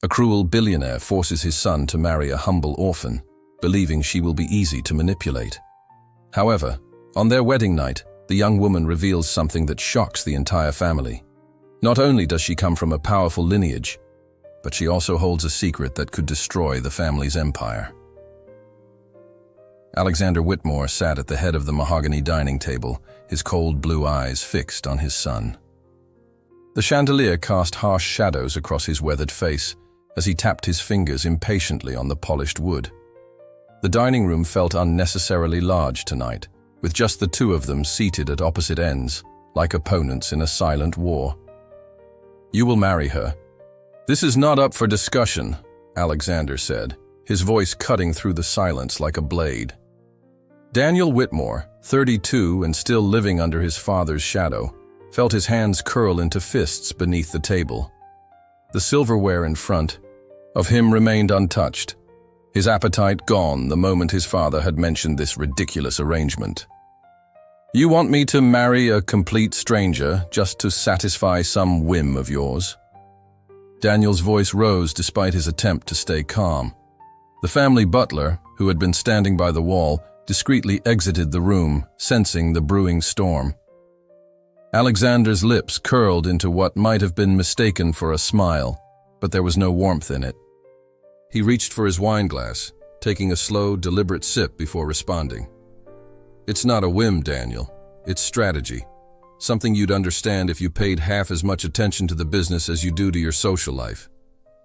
A cruel billionaire forces his son to marry a humble orphan, believing she will be easy to manipulate. However, on their wedding night, the young woman reveals something that shocks the entire family. Not only does she come from a powerful lineage, but she also holds a secret that could destroy the family's empire. Alexander Whitmore sat at the head of the mahogany dining table, his cold blue eyes fixed on his son. The chandelier cast harsh shadows across his weathered face as he tapped his fingers impatiently on the polished wood. The dining room felt unnecessarily large tonight, with just the two of them seated at opposite ends, like opponents in a silent war. "You will marry her." "This is not up for discussion," Alexander said, his voice cutting through the silence like a blade. Daniel Whitmore, 32 and still living under his father's shadow, felt his hands curl into fists beneath the table. The silverware in front of him remained untouched, his appetite gone the moment his father had mentioned this ridiculous arrangement. "You want me to marry a complete stranger just to satisfy some whim of yours?" Daniel's voice rose despite his attempt to stay calm. The family butler, who had been standing by the wall, discreetly exited the room, sensing the brewing storm. Alexander's lips curled into what might have been mistaken for a smile, but there was no warmth in it. He reached for his wine glass, taking a slow, deliberate sip before responding. "It's not a whim, Daniel. It's strategy. Something you'd understand if you paid half as much attention to the business as you do to your social life."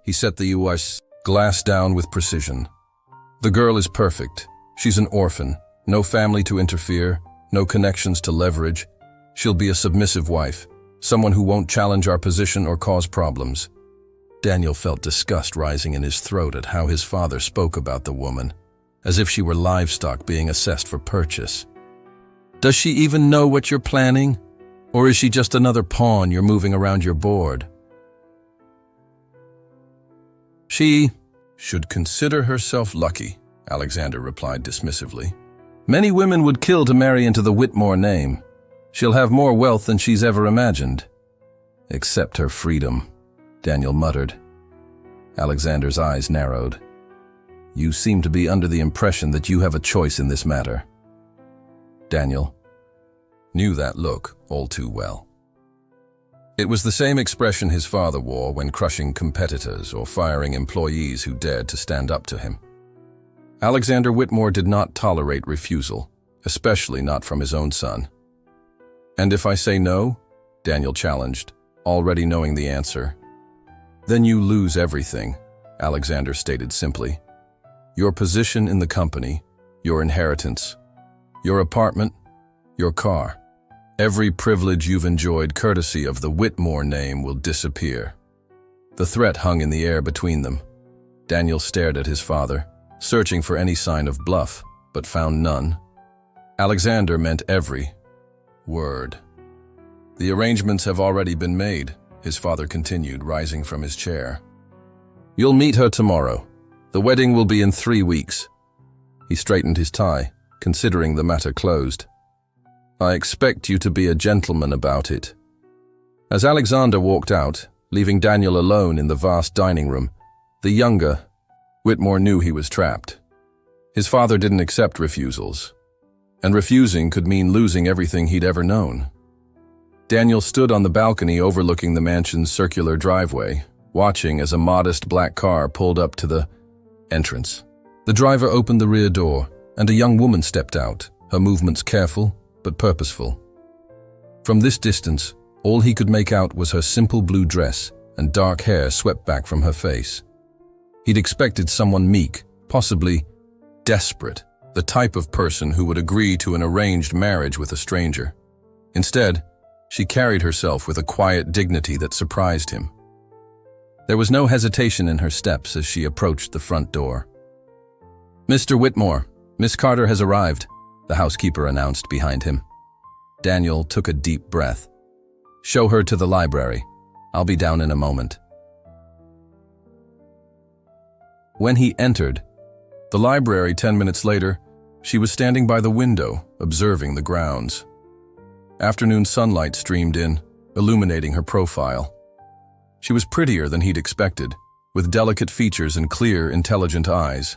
He set the U.S. glass down with precision. "The girl is perfect. She's an orphan, no family to interfere, no connections to leverage. She'll be a submissive wife, someone who won't challenge our position or cause problems." Daniel felt disgust rising in his throat at how his father spoke about the woman, as if she were livestock being assessed for purchase. "Does she even know what you're planning? Or is she just another pawn you're moving around your board?" "She should consider herself lucky," Alexander replied dismissively. "Many women would kill to marry into the Whitmore name. She'll have more wealth than she's ever imagined." "Except her freedom," Daniel muttered. Alexander's eyes narrowed. "You seem to be under the impression that you have a choice in this matter." Daniel knew that look all too well. It was the same expression his father wore when crushing competitors or firing employees who dared to stand up to him. Alexander Whitmore did not tolerate refusal, especially not from his own son. "And if I say no?" Daniel challenged, already knowing the answer. "Then you lose everything," Alexander stated simply. "Your position in the company, your inheritance, your apartment, your car. Every privilege you've enjoyed courtesy of the Whitmore name will disappear." The threat hung in the air between them. Daniel stared at his father, searching for any sign of bluff, but found none. Alexander meant every word. "The arrangements have already been made," his father continued, rising from his chair. "You'll meet her tomorrow. The wedding will be in 3 weeks." He straightened his tie, considering the matter closed. "I expect you to be a gentleman about it." As Alexander walked out, leaving Daniel alone in the vast dining room, the younger Whitmore knew he was trapped. His father didn't accept refusals, and refusing could mean losing everything he'd ever known. Daniel stood on the balcony overlooking the mansion's circular driveway, watching as a modest black car pulled up to the entrance. The driver opened the rear door, and a young woman stepped out, her movements careful but purposeful. From this distance, all he could make out was her simple blue dress and dark hair swept back from her face. He'd expected someone meek, possibly desperate, the type of person who would agree to an arranged marriage with a stranger. Instead, she carried herself with a quiet dignity that surprised him. There was no hesitation in her steps as she approached the front door. "Mr. Whitmore, Miss Carter has arrived," the housekeeper announced behind him. Daniel took a deep breath. "Show her to the library. I'll be down in a moment." When he entered the library 10 minutes later, she was standing by the window, observing the grounds. Afternoon sunlight streamed in, illuminating her profile. She was prettier than he'd expected, with delicate features and clear, intelligent eyes.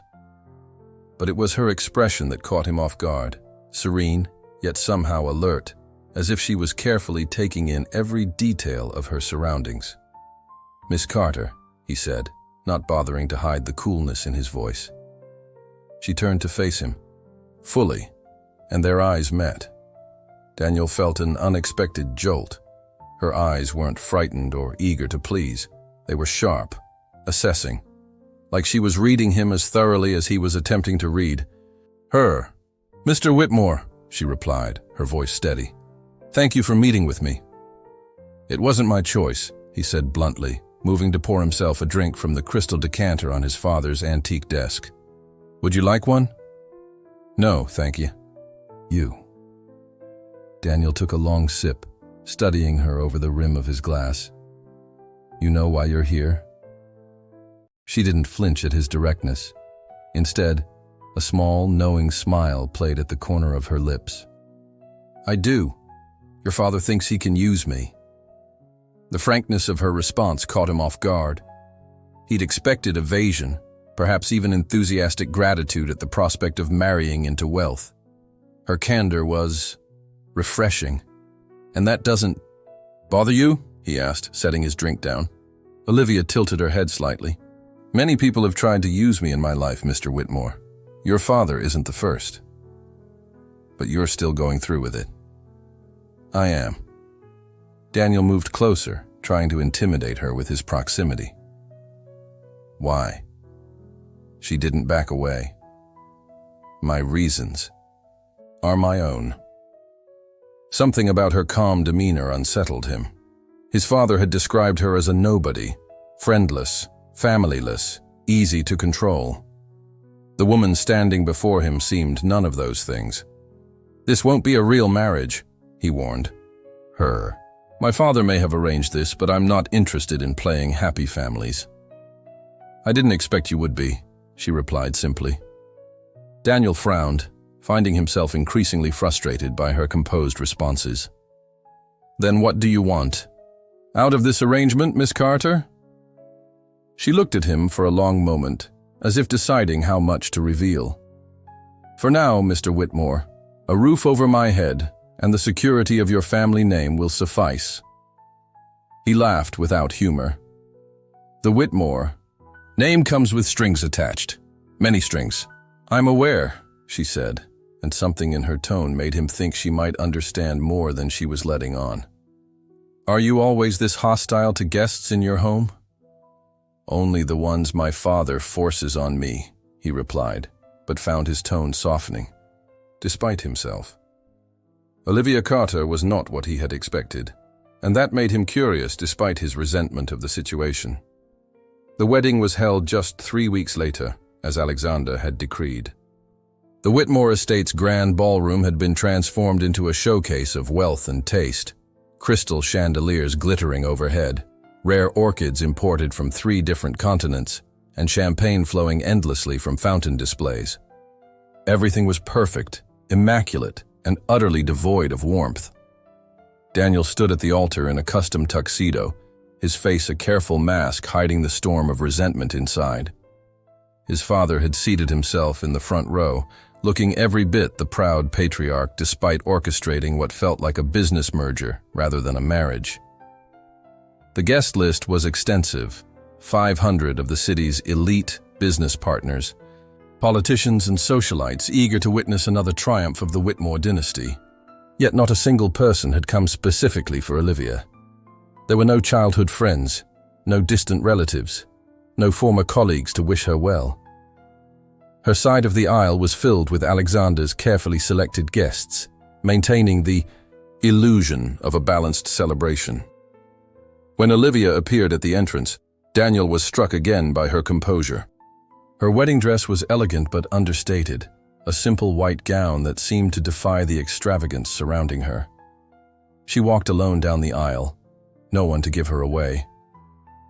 But it was her expression that caught him off guard, serene, yet somehow alert, as if she was carefully taking in every detail of her surroundings. "Miss Carter," he said, not bothering to hide the coolness in his voice. She turned to face him, fully, and their eyes met. Daniel felt an unexpected jolt. Her eyes weren't frightened or eager to please. They were sharp, assessing, like she was reading him as thoroughly as he was attempting to read her. "Mr. Whitmore," she replied, her voice steady. "Thank you for meeting with me." "It wasn't my choice," he said bluntly, moving to pour himself a drink from the crystal decanter on his father's antique desk. "Would you like one?" "No, thank you." "You." Daniel took a long sip, studying her over the rim of his glass. "You know why you're here?" She didn't flinch at his directness. Instead, a small, knowing smile played at the corner of her lips. "I do. Your father thinks he can use me." The frankness of her response caught him off guard. He'd expected evasion, perhaps even enthusiastic gratitude at the prospect of marrying into wealth. Her candor was refreshing. "And that doesn't bother you?" he asked, setting his drink down. Olivia tilted her head slightly. "Many people have tried to use me in my life, Mr. Whitmore. Your father isn't the first. But you're still going through with it." "I am." Daniel moved closer, trying to intimidate her with his proximity. "Why?" She didn't back away. "My reasons are my own." Something about her calm demeanor unsettled him. His father had described her as a nobody, friendless, familyless, easy to control. The woman standing before him seemed none of those things. "This won't be a real marriage," he warned her. "My father may have arranged this, but I'm not interested in playing happy families." "I didn't expect you would be," she replied simply. Daniel frowned, finding himself increasingly frustrated by her composed responses. "Then what do you want? Out of this arrangement, Miss Carter?" She looked at him for a long moment, as if deciding how much to reveal. "For now, Mr. Whitmore, a roof over my head and the security of your family name will suffice." He laughed without humor. "The Whitmore name comes with strings attached. Many strings." "I'm aware," she said, and something in her tone made him think she might understand more than she was letting on. "Are you always this hostile to guests in your home?" "Only the ones my father forces on me," he replied, but found his tone softening, despite himself. Olivia Carter was not what he had expected, and that made him curious despite his resentment of the situation. The wedding was held just 3 weeks later, as Alexander had decreed. The Whitmore estate's grand ballroom had been transformed into a showcase of wealth and taste, crystal chandeliers glittering overhead, rare orchids imported from 3 different continents, and champagne flowing endlessly from fountain displays. Everything was perfect, immaculate, and utterly devoid of warmth. Daniel stood at the altar in a custom tuxedo, his face a careful mask hiding the storm of resentment inside. His father had seated himself in the front row, looking every bit the proud patriarch despite orchestrating what felt like a business merger rather than a marriage. The guest list was extensive, 500 of the city's elite business partners, politicians and socialites eager to witness another triumph of the Whitmore dynasty. Yet not a single person had come specifically for Olivia. There were no childhood friends, no distant relatives, no former colleagues to wish her well. Her side of the aisle was filled with Alexander's carefully selected guests, maintaining the illusion of a balanced celebration. When Olivia appeared at the entrance, Daniel was struck again by her composure. Her wedding dress was elegant but understated, a simple white gown that seemed to defy the extravagance surrounding her. She walked alone down the aisle, no one to give her away.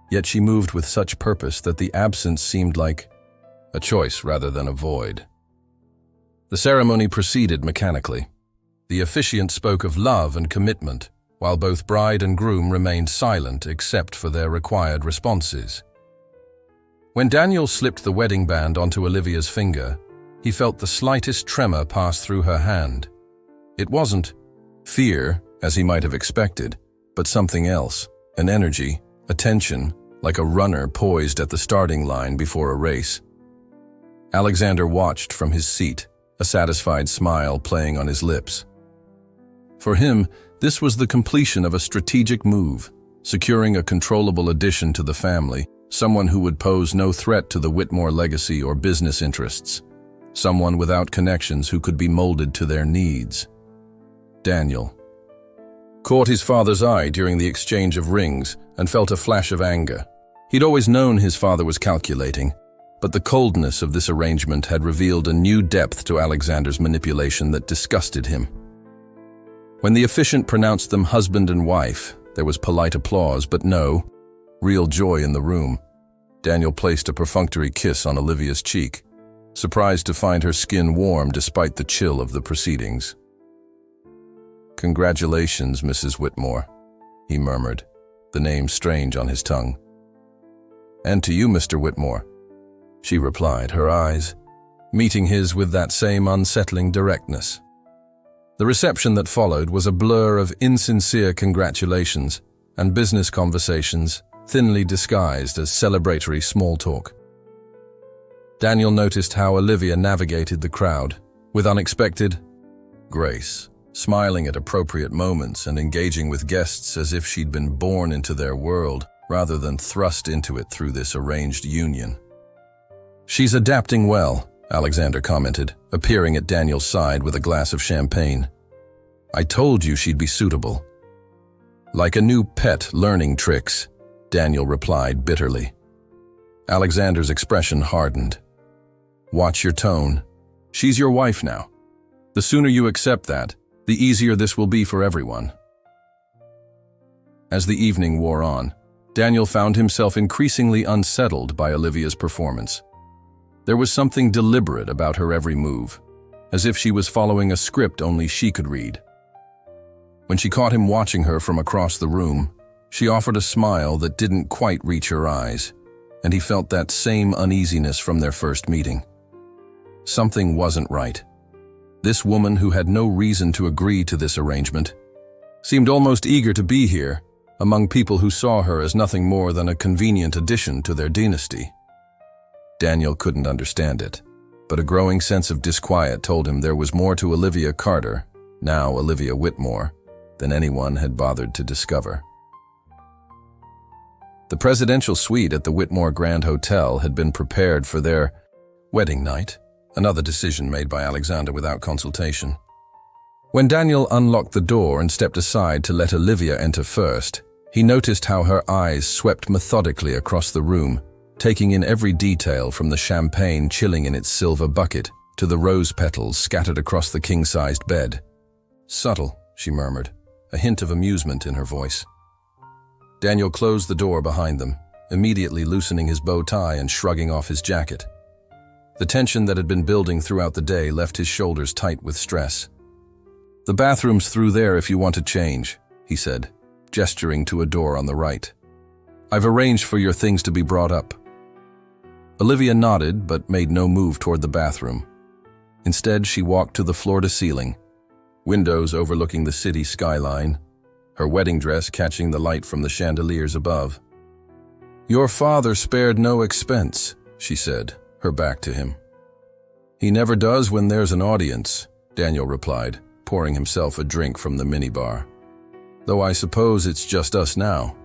Yet she moved with such purpose that the absence seemed like a choice rather than a void. The ceremony proceeded mechanically. The officiant spoke of love and commitment, while both bride and groom remained silent except for their required responses. When Daniel slipped the wedding band onto Olivia's finger, he felt the slightest tremor pass through her hand. It wasn't fear, as he might have expected, but something else, an energy, a tension, like a runner poised at the starting line before a race. Alexander watched from his seat, a satisfied smile playing on his lips. For him, this was the completion of a strategic move, securing a controllable addition to the family, someone who would pose no threat to the Whitmore legacy or business interests, someone without connections who could be molded to their needs. Daniel caught his father's eye during the exchange of rings and felt a flash of anger. He'd always known his father was calculating, but the coldness of this arrangement had revealed a new depth to Alexander's manipulation that disgusted him. When the officiant pronounced them husband and wife, there was polite applause, but no real joy in the room. Daniel placed a perfunctory kiss on Olivia's cheek, surprised to find her skin warm despite the chill of the proceedings. "Congratulations, Mrs. Whitmore," he murmured, the name strange on his tongue. "And to you, Mr. Whitmore," she replied, her eyes meeting his with that same unsettling directness. The reception that followed was a blur of insincere congratulations and business conversations thinly disguised as celebratory small talk. Daniel noticed how Olivia navigated the crowd with unexpected grace, smiling at appropriate moments and engaging with guests as if she'd been born into their world rather than thrust into it through this arranged union. "She's adapting well," Alexander commented, appearing at Daniel's side with a glass of champagne. "I told you she'd be suitable." "Like a new pet learning tricks," Daniel replied bitterly. Alexander's expression hardened. "Watch your tone. She's your wife now. The sooner you accept that, the easier this will be for everyone." As the evening wore on, Daniel found himself increasingly unsettled by Olivia's performance. There was something deliberate about her every move, as if she was following a script only she could read. When she caught him watching her from across the room, she offered a smile that didn't quite reach her eyes, and he felt that same uneasiness from their first meeting. Something wasn't right. This woman, who had no reason to agree to this arrangement, seemed almost eager to be here, among people who saw her as nothing more than a convenient addition to their dynasty. Daniel couldn't understand it, but a growing sense of disquiet told him there was more to Olivia Carter, now Olivia Whitmore, than anyone had bothered to discover. The presidential suite at the Whitmore Grand Hotel had been prepared for their wedding night, another decision made by Alexander without consultation. When Daniel unlocked the door and stepped aside to let Olivia enter first, he noticed how her eyes swept methodically across the room, taking in every detail from the champagne chilling in its silver bucket to the rose petals scattered across the king-sized bed. "Subtle," she murmured, a hint of amusement in her voice. Daniel closed the door behind them, immediately loosening his bow tie and shrugging off his jacket. The tension that had been building throughout the day left his shoulders tight with stress. "The bathroom's through there if you want to change," he said, gesturing to a door on the right. "I've arranged for your things to be brought up." Olivia nodded but made no move toward the bathroom. Instead, she walked to the floor-to-ceiling, windows overlooking the city skyline, her wedding dress catching the light from the chandeliers above. "Your father spared no expense," she said, her back to him. "He never does when there's an audience," Daniel replied, pouring himself a drink from the minibar. "Though I suppose it's just us now."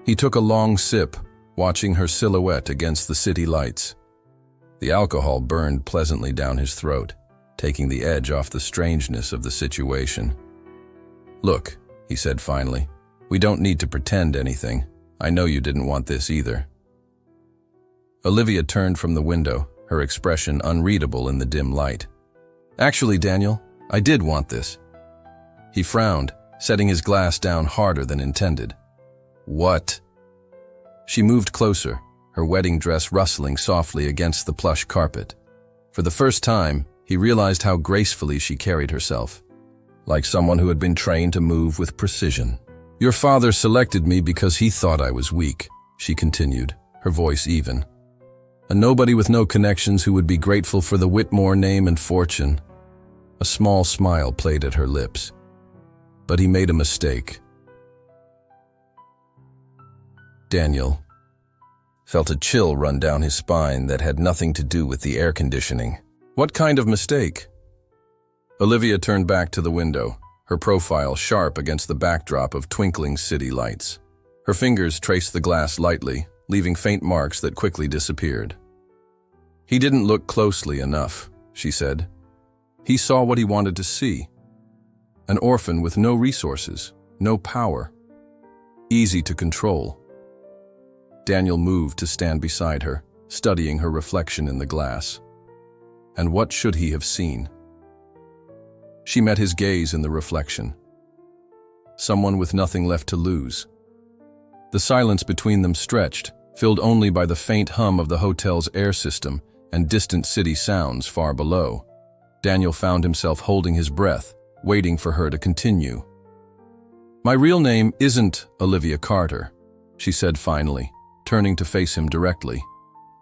He took a long sip, watching her silhouette against the city lights. The alcohol burned pleasantly down his throat, taking the edge off the strangeness of the situation. "Look," he said finally, "we don't need to pretend anything. I know you didn't want this either." Olivia turned from the window, her expression unreadable in the dim light. "Actually, Daniel, I did want this." He frowned, setting his glass down harder than intended. "What?" She moved closer, her wedding dress rustling softly against the plush carpet. For the first time, he realized how gracefully she carried herself, like someone who had been trained to move with precision. "Your father selected me because he thought I was weak," she continued, her voice even. A nobody with no connections who would be grateful for the Whitmore name and fortune. A small smile played at her lips. But he made a mistake. Daniel felt a chill run down his spine that had nothing to do with the air conditioning. What kind of mistake? Olivia turned back to the window, her profile sharp against the backdrop of twinkling city lights. Her fingers traced the glass lightly, leaving faint marks that quickly disappeared. He didn't look closely enough, she said. He saw what he wanted to see. An orphan with no resources, no power. Easy to control. Daniel moved to stand beside her, studying her reflection in the glass. And what should he have seen? She met his gaze in the reflection. Someone with nothing left to lose. The silence between them stretched, filled only by the faint hum of the hotel's air system and distant city sounds far below. Daniel found himself holding his breath, waiting for her to continue. "My real name isn't Olivia Carter," she said finally, turning to face him directly.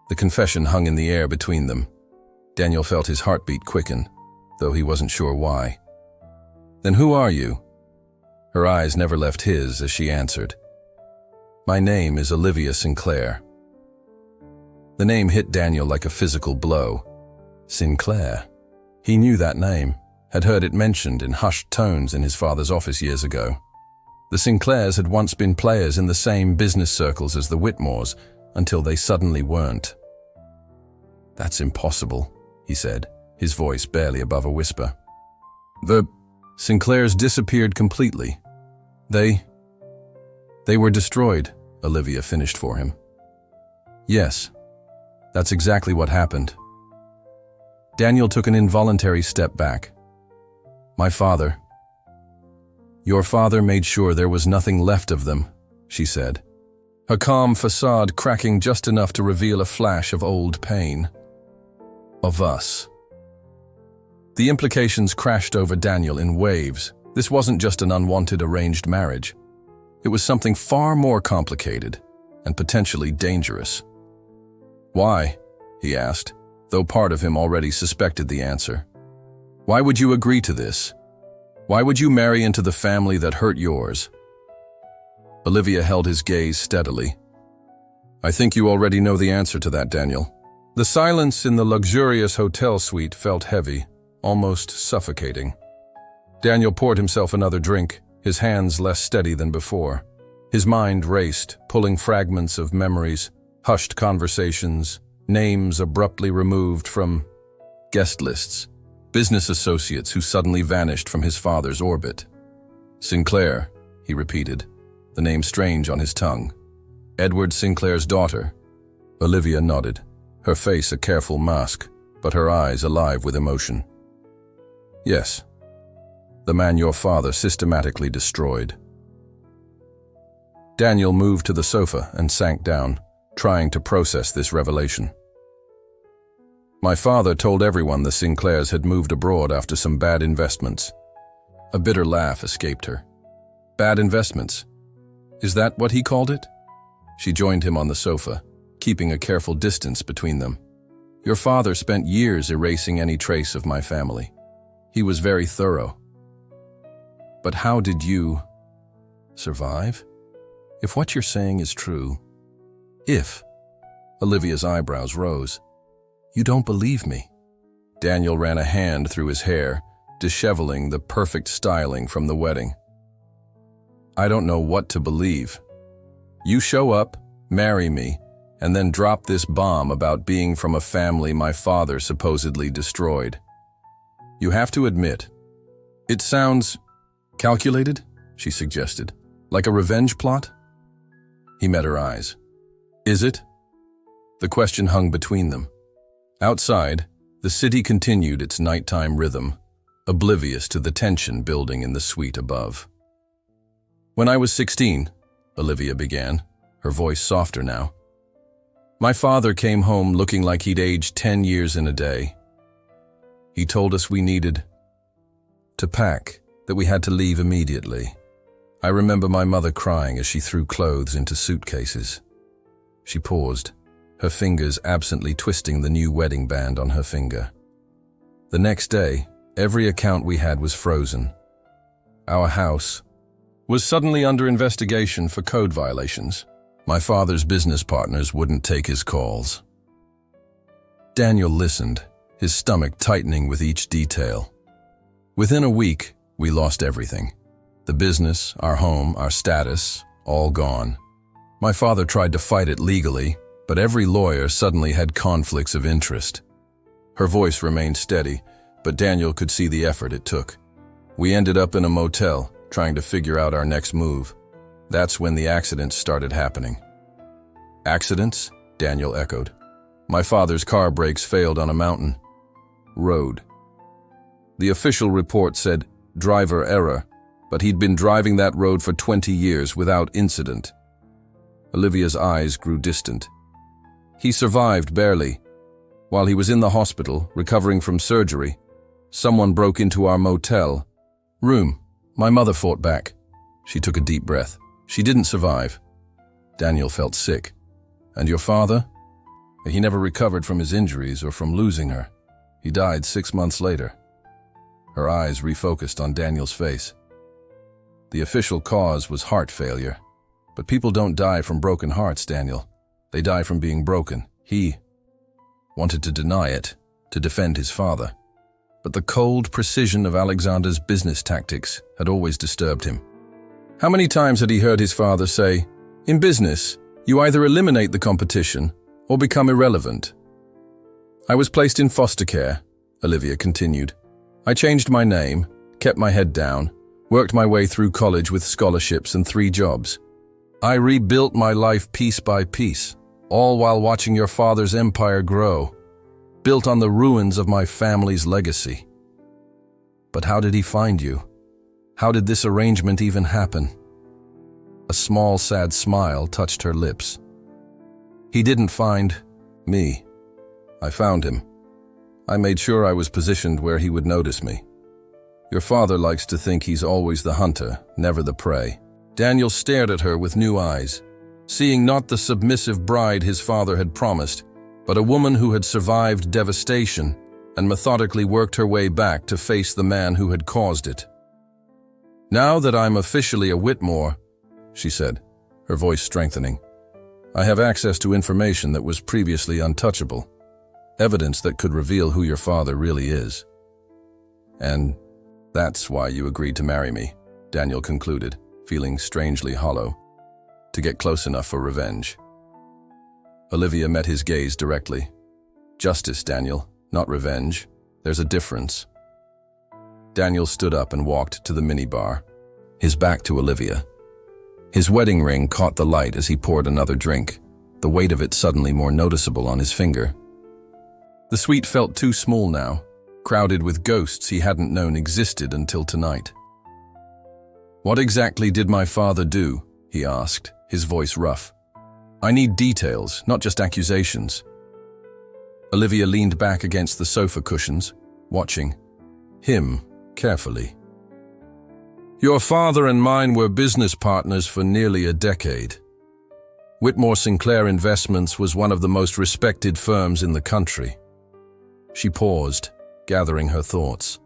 The confession hung in the air between them. Daniel felt his heartbeat quicken, though he wasn't sure why. "Then who are you?" Her eyes never left his as she answered. "My name is Olivia Sinclair." The name hit Daniel like a physical blow. Sinclair. He knew that name, had heard it mentioned in hushed tones in his father's office years ago. The Sinclairs had once been players in the same business circles as the Whitmores, until they suddenly weren't. "That's impossible," he said, his voice barely above a whisper. "The Sinclairs disappeared completely. They were destroyed," Olivia finished for him. "Yes, that's exactly what happened." Daniel took an involuntary step back. "My father." "Your father made sure there was nothing left of them," she said, her calm facade cracking just enough to reveal a flash of old pain. "Of us." The implications crashed over Daniel in waves. This wasn't just an unwanted arranged marriage. It was something far more complicated and potentially dangerous. "Why?" he asked, though part of him already suspected the answer. "Why would you agree to this? Why would you marry into the family that hurt yours?" Olivia held his gaze steadily. "I think you already know the answer to that, Daniel." The silence in the luxurious hotel suite felt heavy, almost suffocating. Daniel poured himself another drink, his hands less steady than before. His mind raced, pulling fragments of memories, hushed conversations, names abruptly removed from guest lists, business associates who suddenly vanished from his father's orbit. "Sinclair," he repeated, the name strange on his tongue. "Edward Sinclair's daughter." Olivia nodded, her face a careful mask, but her eyes alive with emotion. "Yes, the man your father systematically destroyed." Daniel moved to the sofa and sank down, trying to process this revelation. "My father told everyone the Sinclairs had moved abroad after some bad investments." A bitter laugh escaped her. "Bad investments? Is that what he called it?" She joined him on the sofa, keeping a careful distance between them. "Your father spent years erasing any trace of my family. He was very thorough." "But how did you survive? If what you're saying is true..." "If..." Olivia's eyebrows rose. "You don't believe me." Daniel ran a hand through his hair, disheveling the perfect styling from the wedding. "I don't know what to believe. You show up, marry me, and then drop this bomb about being from a family my father supposedly destroyed. You have to admit, it sounds calculated," she suggested, "like a revenge plot." He met her eyes. "Is it?" The question hung between them. Outside, the city continued its nighttime rhythm, oblivious to the tension building in the suite above. "When I was 16, Olivia began, her voice softer now, "my father came home looking like he'd aged 10 years in a day. He told us we needed to pack, that we had to leave immediately. I remember my mother crying as she threw clothes into suitcases." She paused, her fingers absently twisting the new wedding band on her finger. The next day, every account we had was frozen. Our house was suddenly under investigation for code violations. My father's business partners wouldn't take his calls. Daniel listened, his stomach tightening with each detail. Within a week, we lost everything. The business, our home, our status, all gone. My father tried to fight it legally, but every lawyer suddenly had conflicts of interest. Her voice remained steady, but Daniel could see the effort it took. We ended up in a motel, trying to figure out our next move. That's when the accidents started happening. Accidents? Daniel echoed. My father's car brakes failed on a mountain road. The official report said driver error, but he'd been driving that road for 20 years without incident. Olivia's eyes grew distant. He survived barely. While he was in the hospital, recovering from surgery, someone broke into our motel room. My mother fought back. She took a deep breath. She didn't survive. Daniel felt sick. And your father? He never recovered from his injuries or from losing her. He died 6 months later. Her eyes refocused on Daniel's face. The official cause was heart failure. But people don't die from broken hearts, Daniel. They die from being broken. He wanted to deny it, to defend his father. But the cold precision of Alexander's business tactics had always disturbed him. How many times had he heard his father say, "In business, you either eliminate the competition or become irrelevant"? I was placed in foster care, Olivia continued. I changed my name, kept my head down, worked my way through college with scholarships and 3 jobs. I rebuilt my life piece by piece, all while watching your father's empire grow, built on the ruins of my family's legacy. But how did he find you? How did this arrangement even happen? A small, sad smile touched her lips. He didn't find me. I found him. I made sure I was positioned where he would notice me. Your father likes to think he's always the hunter, never the prey. Daniel stared at her with new eyes, seeing not the submissive bride his father had promised, but a woman who had survived devastation and methodically worked her way back to face the man who had caused it. Now that I'm officially a Whitmore, she said, her voice strengthening, I have access to information that was previously untouchable, evidence that could reveal who your father really is. And that's why you agreed to marry me, Daniel concluded, feeling strangely hollow, to get close enough for revenge. Olivia met his gaze directly. Justice, Daniel, not revenge. There's a difference. Daniel stood up and walked to the minibar, his back to Olivia. His wedding ring caught the light as he poured another drink, the weight of it suddenly more noticeable on his finger. The suite felt too small now, crowded with ghosts he hadn't known existed until tonight. What exactly did my father do? He asked, his voice rough. I need details, not just accusations. Olivia leaned back against the sofa cushions, watching him carefully. Your father and mine were business partners for nearly a decade. Whitmore Sinclair Investments was one of the most respected firms in the country. She paused, gathering her thoughts.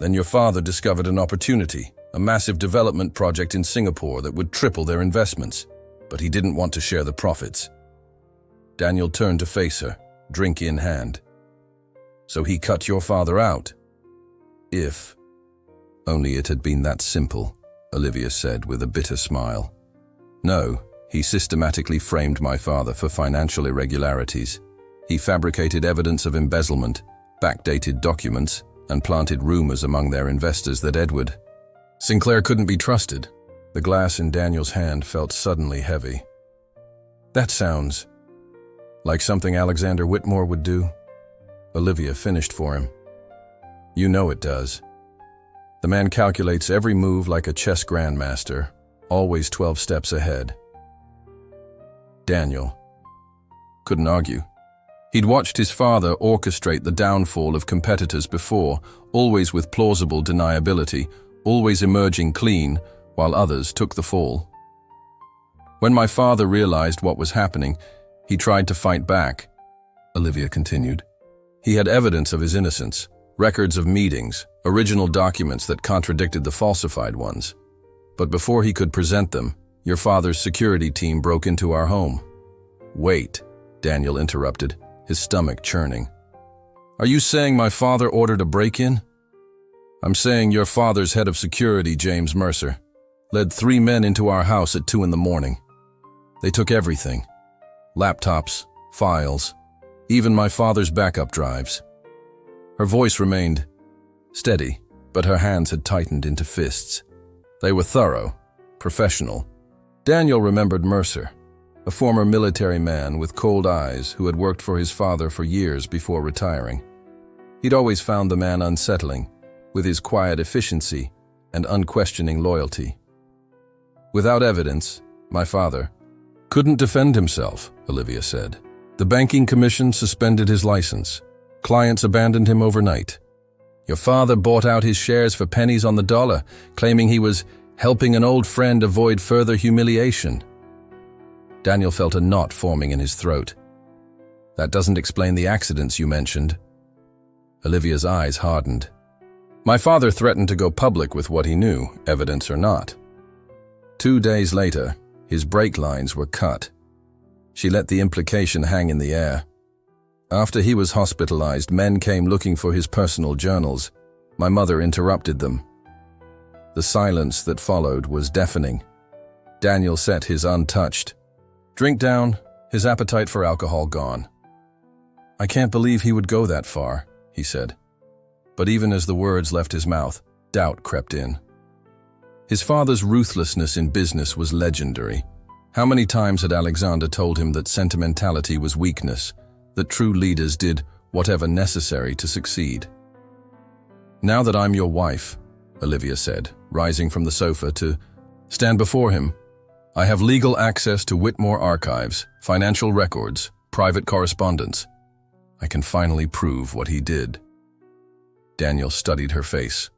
Then your father discovered an opportunity, a massive development project in Singapore that would triple their investments, but he didn't want to share the profits. Daniel turned to face her, drink in hand. So he cut your father out? If only it had been that simple, Olivia said with a bitter smile. No, he systematically framed my father for financial irregularities. He fabricated evidence of embezzlement, backdated documents, and planted rumors among their investors that Edward Sinclair couldn't be trusted. The glass in Daniel's hand felt suddenly heavy. That sounds like something Alexander Whitmore would do. Olivia finished for him. You know it does. The man calculates every move like a chess grandmaster, always 12 steps ahead. Daniel couldn't argue. He'd watched his father orchestrate the downfall of competitors before, always with plausible deniability, always emerging clean, while others took the fall. When my father realized what was happening, He tried to fight back, Olivia continued. He had evidence of his innocence, records of meetings, original documents that contradicted the falsified ones. But before he could present them, your father's security team broke into our home. Wait, Daniel interrupted, his stomach churning. Are you saying my father ordered a break-in? I'm saying your father's head of security, James Mercer, led 3 men into our house at 2 a.m. They took everything. Laptops, files, even my father's backup drives. Her voice remained steady, but her hands had tightened into fists. They were thorough, professional. Daniel remembered Mercer, a former military man with cold eyes who had worked for his father for years before retiring. He'd always found the man unsettling, with his quiet efficiency and unquestioning loyalty. Without evidence, my father couldn't defend himself, Olivia said. The banking commission suspended his license. Clients abandoned him overnight. Your father bought out his shares for pennies on the dollar, claiming he was helping an old friend avoid further humiliation. Daniel felt a knot forming in his throat. That doesn't explain the accidents you mentioned. Olivia's eyes hardened. My father threatened to go public with what he knew, evidence or not. 2 days later, his brake lines were cut. She let the implication hang in the air. After he was hospitalized, men came looking for his personal journals. My mother interrupted them. The silence that followed was deafening. Daniel sat his untouched. Drink down, his appetite for alcohol gone. I can't believe he would go that far, he said. But even as the words left his mouth, doubt crept in. His father's ruthlessness in business was legendary. How many times had Alexander told him that sentimentality was weakness, that true leaders did whatever necessary to succeed? Now that I'm your wife, Olivia said, rising from the sofa to stand before him, I have legal access to Whitmore archives, financial records, private correspondence. I can finally prove what he did. Daniel studied her face,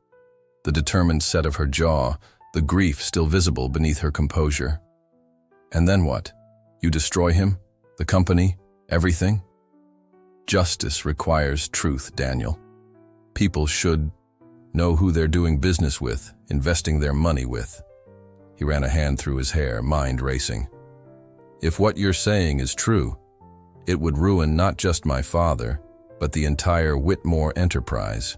the determined set of her jaw, the grief still visible beneath her composure. And then what? You destroy him? The company? Everything? Justice requires truth, Daniel. People should know who they're doing business with, investing their money with. He ran a hand through his hair, mind racing. If what you're saying is true, it would ruin not just my father, but the entire Whitmore enterprise.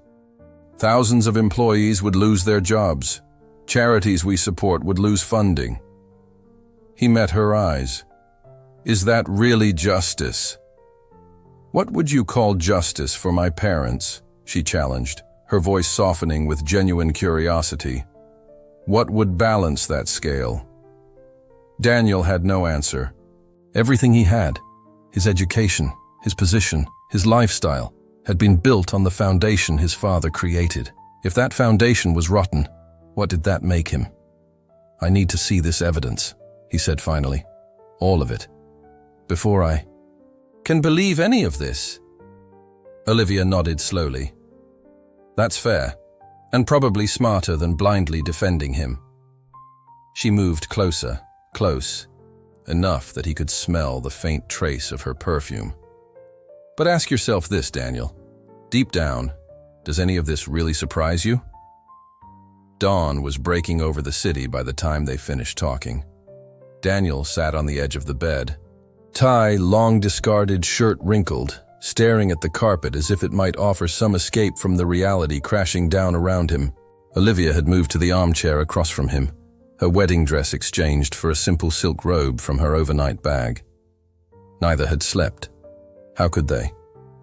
Thousands of employees would lose their jobs. Charities we support would lose funding. He met her eyes. Is that really justice? What would you call justice for my parents? She challenged, her voice softening with genuine curiosity. What would balance that scale? Daniel had no answer. Everything he had, his education, his position, his lifestyle, had been built on the foundation his father created. If that foundation was rotten, what did that make him? I need to see this evidence, he said finally. All of it. Before I can believe any of this. Olivia nodded slowly. That's fair, and probably smarter than blindly defending him. She moved closer, close, enough that he could smell the faint trace of her perfume. But ask yourself this, Daniel. Deep down, does any of this really surprise you? Dawn was breaking over the city by the time they finished talking. Daniel sat on the edge of the bed, tie long discarded, shirt wrinkled, staring at the carpet as if it might offer some escape from the reality crashing down around him. Olivia had moved to the armchair across from him, her wedding dress exchanged for a simple silk robe from her overnight bag. Neither had slept. How could they,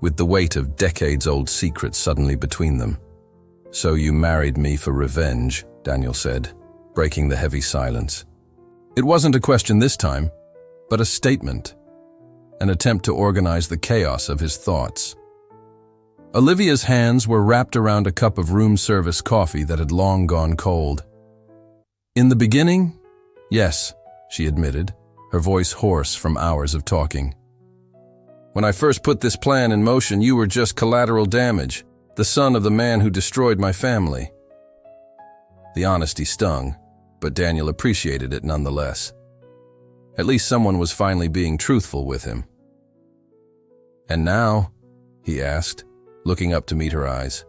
with the weight of decades-old secrets suddenly between them? So you married me for revenge, Daniel said, breaking the heavy silence. It wasn't a question this time, but a statement, an attempt to organize the chaos of his thoughts. Olivia's hands were wrapped around a cup of room service coffee that had long gone cold. In the beginning, yes, she admitted, her voice hoarse from hours of talking. When I first put this plan in motion, you were just collateral damage, the son of the man who destroyed my family. The honesty stung, but Daniel appreciated it nonetheless. At least someone was finally being truthful with him. "And now?" he asked, looking up to meet her eyes.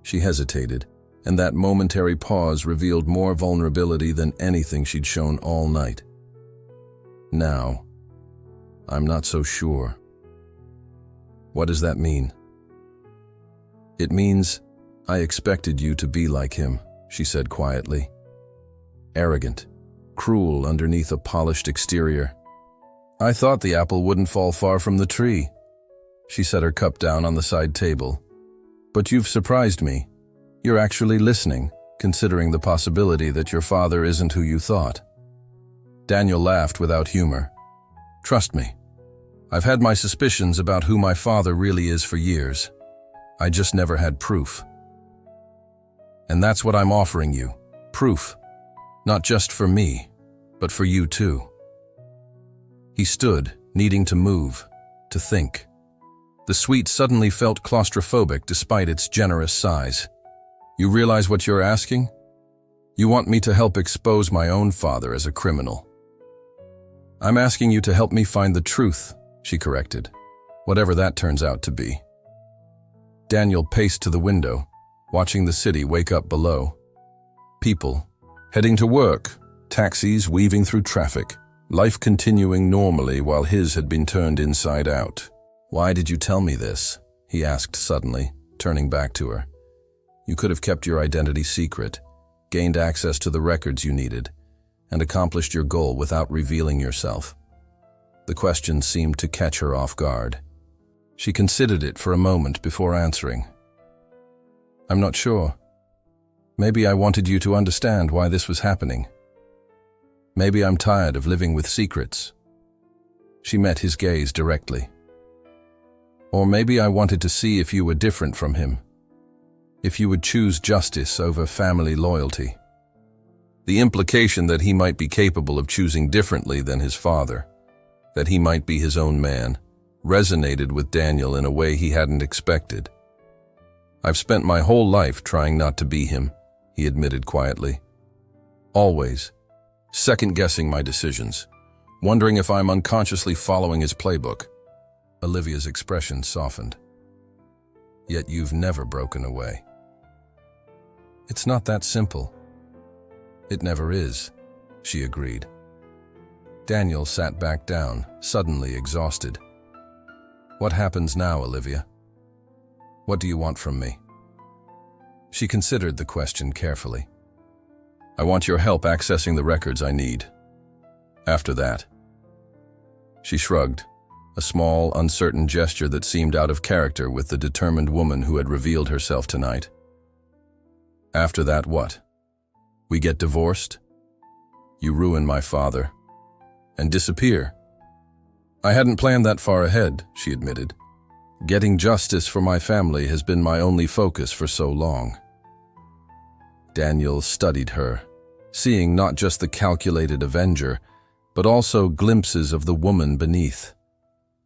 She hesitated, and that momentary pause revealed more vulnerability than anything she'd shown all night. "Now, I'm not so sure." "What does that mean?" "It means I expected you to be like him," she said quietly. "Arrogant, cruel underneath a polished exterior. I thought the apple wouldn't fall far from the tree." She set her cup down on the side table. "But you've surprised me. You're actually listening, considering the possibility that your father isn't who you thought." Daniel laughed without humor. "Trust me, I've had my suspicions about who my father really is for years. I just never had proof. And that's what I'm offering you, proof. Not just for me, but for you too." He stood, needing to move, to think. The suite suddenly felt claustrophobic despite its generous size. "You realize what you're asking? You want me to help expose my own father as a criminal." "I'm asking you to help me find the truth," she corrected, "whatever that turns out to be." Daniel paced to the window, watching the city wake up below. People, heading to work, taxis weaving through traffic, life continuing normally while his had been turned inside out. "Why did you tell me this?" he asked suddenly, turning back to her. "You could have kept your identity secret, gained access to the records you needed, and accomplished your goal without revealing yourself." The question seemed to catch her off guard. She considered it for a moment before answering. "I'm not sure. Maybe I wanted you to understand why this was happening. Maybe I'm tired of living with secrets." She met his gaze directly. "Or maybe I wanted to see if you were different from him. If you would choose justice over family loyalty." The implication that he might be capable of choosing differently than his father, that he might be his own man, resonated with Daniel in a way he hadn't expected. "I've spent my whole life trying not to be him," he admitted quietly. "Always, second-guessing my decisions, wondering if I'm unconsciously following his playbook." Olivia's expression softened. "Yet you've never broken away." "It's not that simple." "It never is," she agreed. Daniel sat back down, suddenly exhausted. "What happens now, Olivia? What do you want from me?" She considered the question carefully. "I want your help accessing the records I need. After that." She shrugged, a small, uncertain gesture that seemed out of character with the determined woman who had revealed herself tonight. "After that, what? We get divorced? You ruin my father and disappear?" "I hadn't planned that far ahead," she admitted. "Getting justice for my family has been my only focus for so long." Daniel studied her, seeing not just the calculated avenger, but also glimpses of the woman beneath.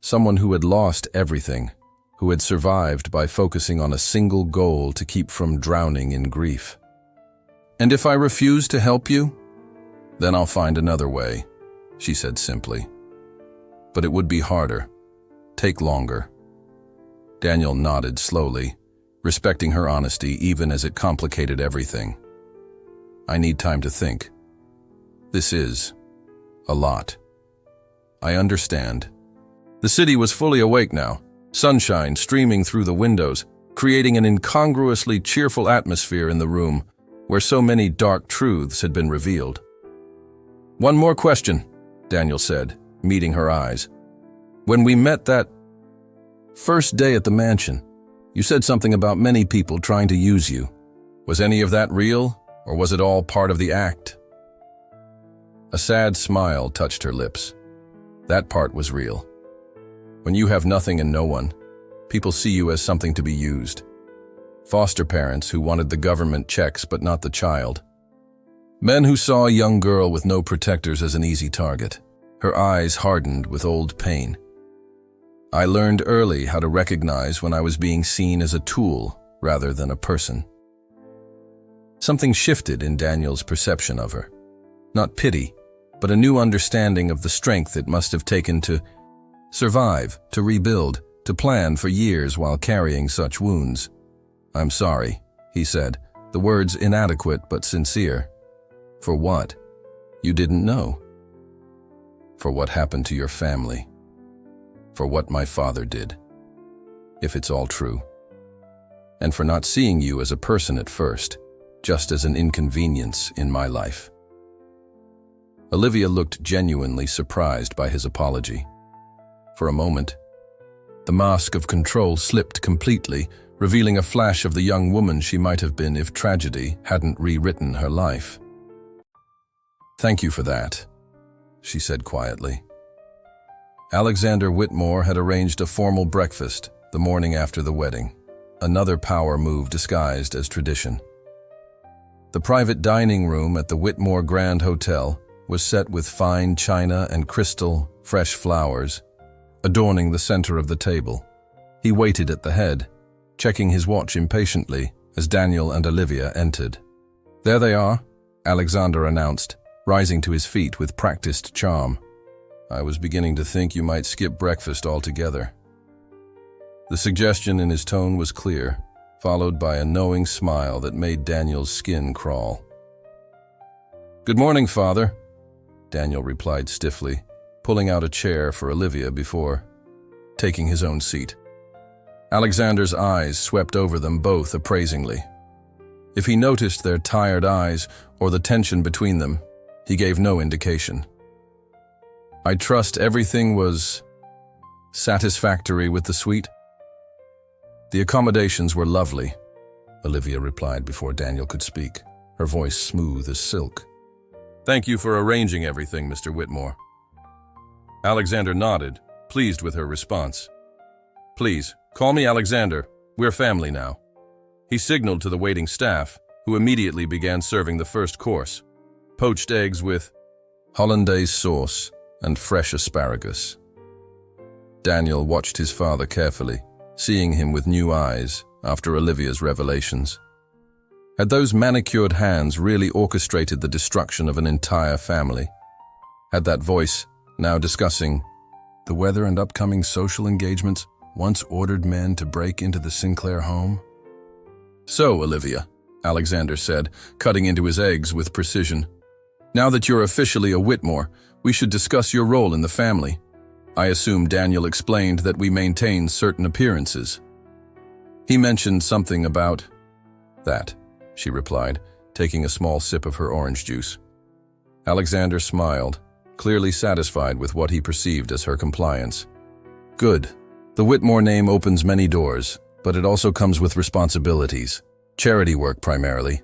Someone who had lost everything, who had survived by focusing on a single goal to keep from drowning in grief. "And if I refuse to help you, then I'll find another way," she said simply. "But it would be harder, take longer." Daniel nodded slowly, respecting her honesty even as it complicated everything. "I need time to think. This is a lot." "I understand." The city was fully awake now, sunshine streaming through the windows, creating an incongruously cheerful atmosphere in the room where so many dark truths had been revealed. "One more question," Daniel said, meeting her eyes. "When we met that first day at the mansion, you said something about many people trying to use you. Was any of that real, or was it all part of the act?" A sad smile touched her lips. "That part was real. When you have nothing and no one, people see you as something to be used. Foster parents who wanted the government checks but not the child. Men who saw a young girl with no protectors as an easy target." Her eyes hardened with old pain. "I learned early how to recognize when I was being seen as a tool rather than a person." Something shifted in Daniel's perception of her. Not pity, but a new understanding of the strength it must have taken to survive, to rebuild, to plan for years while carrying such wounds. "I'm sorry," he said, the words inadequate but sincere. "For what? You didn't know." "For what happened to your family. For what my father did, if it's all true. And for not seeing you as a person at first, just as an inconvenience in my life." Olivia looked genuinely surprised by his apology. For a moment, the mask of control slipped completely, revealing a flash of the young woman she might have been if tragedy hadn't rewritten her life. "Thank you for that," she said quietly. Alexander Whitmore had arranged a formal breakfast the morning after the wedding, another power move disguised as tradition. The private dining room at the Whitmore Grand Hotel was set with fine china and crystal, fresh flowers, adorning the center of the table. He waited at the head, checking his watch impatiently as Daniel and Olivia entered. "There they are," Alexander announced, rising to his feet with practiced charm. "I was beginning to think you might skip breakfast altogether." The suggestion in his tone was clear, followed by a knowing smile that made Daniel's skin crawl. "Good morning, Father," Daniel replied stiffly, pulling out a chair for Olivia before taking his own seat. Alexander's eyes swept over them both appraisingly. If he noticed their tired eyes or the tension between them, he gave no indication. "I trust everything was satisfactory with the suite?" "The accommodations were lovely," Olivia replied before Daniel could speak, her voice smooth as silk. "Thank you for arranging everything, Mr. Whitmore." Alexander nodded, pleased with her response. "Please, call me Alexander. We're family now." He signaled to the waiting staff, who immediately began serving the first course, poached eggs with hollandaise sauce and fresh asparagus. Daniel watched his father carefully, seeing him with new eyes after Olivia's revelations. Had those manicured hands really orchestrated the destruction of an entire family? Had that voice, now discussing the weather and upcoming social engagements, once ordered men to break into the Sinclair home? "So, Olivia," Alexander said, cutting into his eggs with precision, "now that you're officially a Whitmore, we should discuss your role in the family. I assume Daniel explained that we maintain certain appearances." "He mentioned something about that," she replied, taking a small sip of her orange juice. Alexander smiled, clearly satisfied with what he perceived as her compliance. "Good. The Whitmore name opens many doors, but it also comes with responsibilities. Charity work primarily.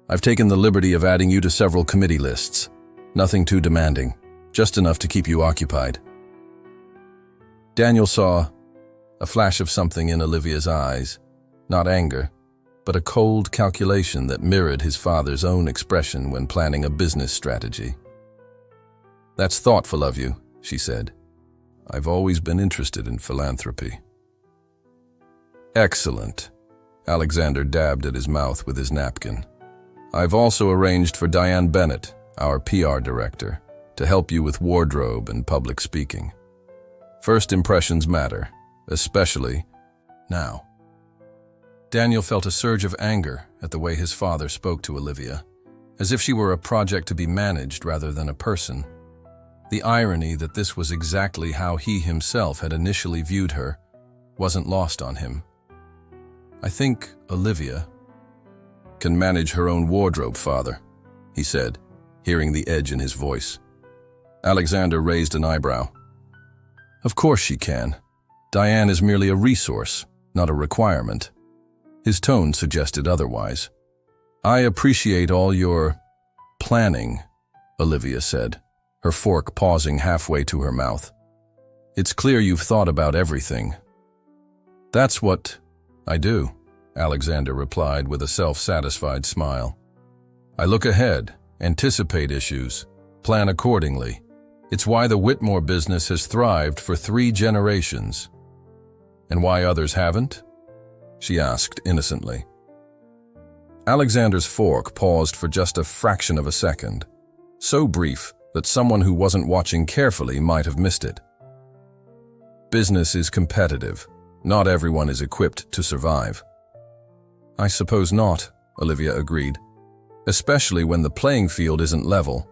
I've taken the liberty of adding you to several committee lists. Nothing too demanding, just enough to keep you occupied." Daniel saw a flash of something in Olivia's eyes, not anger, but a cold calculation that mirrored his father's own expression when planning a business strategy. "That's thoughtful of you," she said. "I've always been interested in philanthropy." "Excellent." Alexander dabbed at his mouth with his napkin. "I've also arranged for Diane Bennett, our PR director, to help you with wardrobe and public speaking. First impressions matter, especially now." Daniel felt a surge of anger at the way his father spoke to Olivia, as if she were a project to be managed rather than a person. The irony that this was exactly how he himself had initially viewed her wasn't lost on him. "I think Olivia can manage her own wardrobe, Father," he said, hearing the edge in his voice. Alexander raised an eyebrow. "Of course she can. Diane is merely a resource, not a requirement." His tone suggested otherwise. "I appreciate all your planning," Olivia said, her fork pausing halfway to her mouth. "It's clear you've thought about everything." "That's what I do," Alexander replied with a self-satisfied smile. "I look ahead, anticipate issues, plan accordingly. It's why the Whitmore business has thrived for 3 generations." "And why others haven't?" she asked innocently. Alexander's fork paused for just a fraction of a second, so brief that someone who wasn't watching carefully might have missed it. "Business is competitive," Not everyone is equipped to survive. I suppose not, Olivia agreed, especially when the playing field isn't level.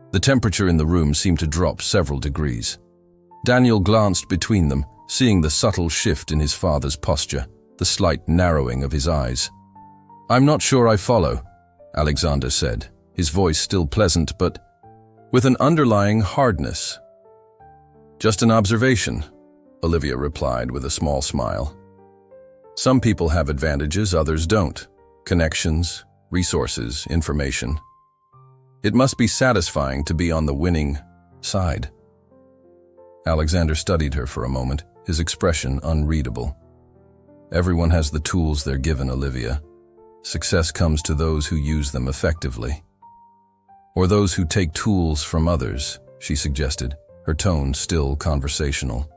The temperature in the room seemed to drop several degrees. Daniel glanced between them, seeing the subtle shift in his father's posture, the slight narrowing of his eyes. "I'm not sure I follow," Alexander said, his voice still pleasant but with an underlying hardness. "Just an observation," Olivia replied with a small smile. "Some people have advantages, others don't. Connections, resources, information. It must be satisfying to be on the winning side." Alexander studied her for a moment, his expression unreadable. "Everyone has the tools they're given, Olivia. Success comes to those who use them effectively. Or those who take tools from others," she suggested, her tone still conversational.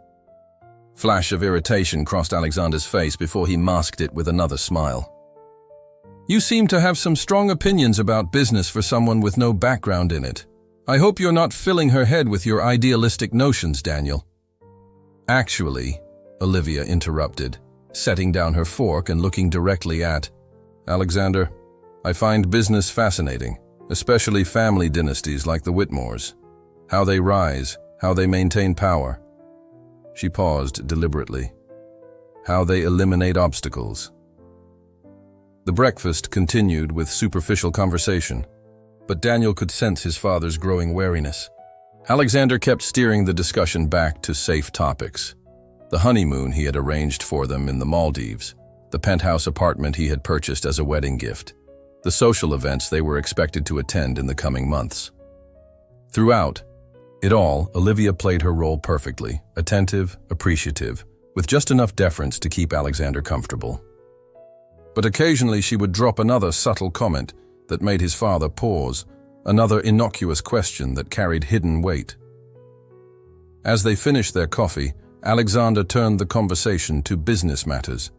Flash of irritation crossed Alexander's face before he masked it with another smile. "You seem to have some strong opinions about business for someone with no background in it. I hope you're not filling her head with your idealistic notions, Daniel." "Actually," Olivia interrupted, setting down her fork and looking directly at Alexander, "I find business fascinating, especially family dynasties like the Whitmores. How they rise, how they maintain power." She paused deliberately. "How they eliminate obstacles." The breakfast continued with superficial conversation, but Daniel could sense his father's growing wariness. Alexander kept steering the discussion back to safe topics. The honeymoon he had arranged for them in the Maldives, the penthouse apartment he had purchased as a wedding gift, the social events they were expected to attend in the coming months. Throughout it all, Olivia played her role perfectly, attentive, appreciative, with just enough deference to keep Alexander comfortable. But occasionally she would drop another subtle comment that made his father pause, another innocuous question that carried hidden weight. As they finished their coffee, Alexander turned the conversation to business matters.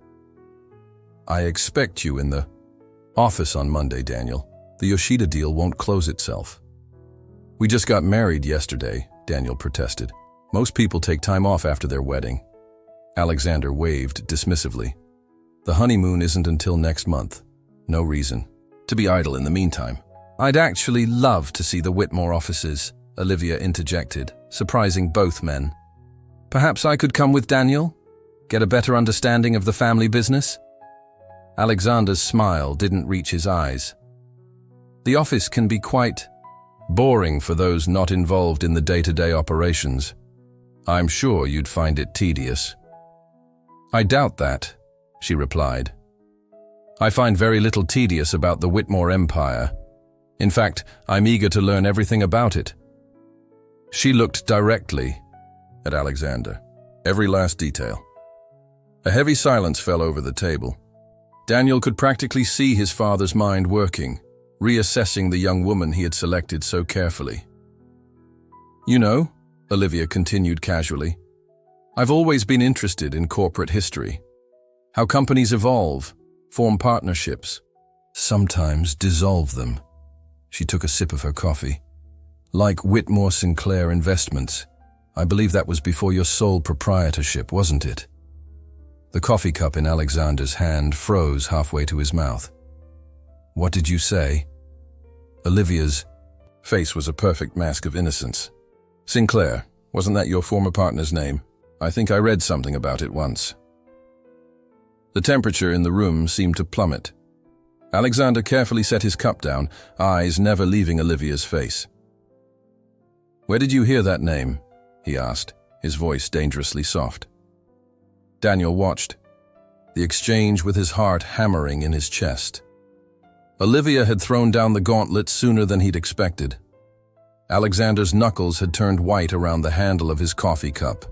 "I expect you in the office on Monday, Daniel. The Yoshida deal won't close itself." "We just got married yesterday," Daniel protested. "Most people take time off after their wedding." Alexander waved dismissively. "The honeymoon isn't until next month. No reason to be idle in the meantime." "I'd actually love to see the Whitmore offices," Olivia interjected, surprising both men. "Perhaps I could come with Daniel? Get a better understanding of the family business?" Alexander's smile didn't reach his eyes. "The office can be quite boring for those not involved in the day-to-day operations. I'm sure you'd find it tedious." "I doubt that," she replied. "I find very little tedious about the Whitmore empire. In fact, I'm eager to learn everything about it." She looked directly at Alexander, every last detail. A heavy silence fell over the table. Daniel could practically see his father's mind working, reassessing the young woman he had selected so carefully. "You know," Olivia continued casually, "I've always been interested in corporate history. How companies evolve, form partnerships, sometimes dissolve them." She took a sip of her coffee. "Like Whitmore Sinclair Investments. I believe that was before your sole proprietorship, wasn't it?" The coffee cup in Alexander's hand froze halfway to his mouth. "What did you say?" Olivia's face was a perfect mask of innocence. "Sinclair, wasn't that your former partner's name? I think I read something about it once." The temperature in the room seemed to plummet. Alexander carefully set his cup down, eyes never leaving Olivia's face. "Where did you hear that name?" he asked, his voice dangerously soft. Daniel watched, the exchange with his heart hammering in his chest. Olivia had thrown down the gauntlet sooner than he'd expected. Alexander's knuckles had turned white around the handle of his coffee cup.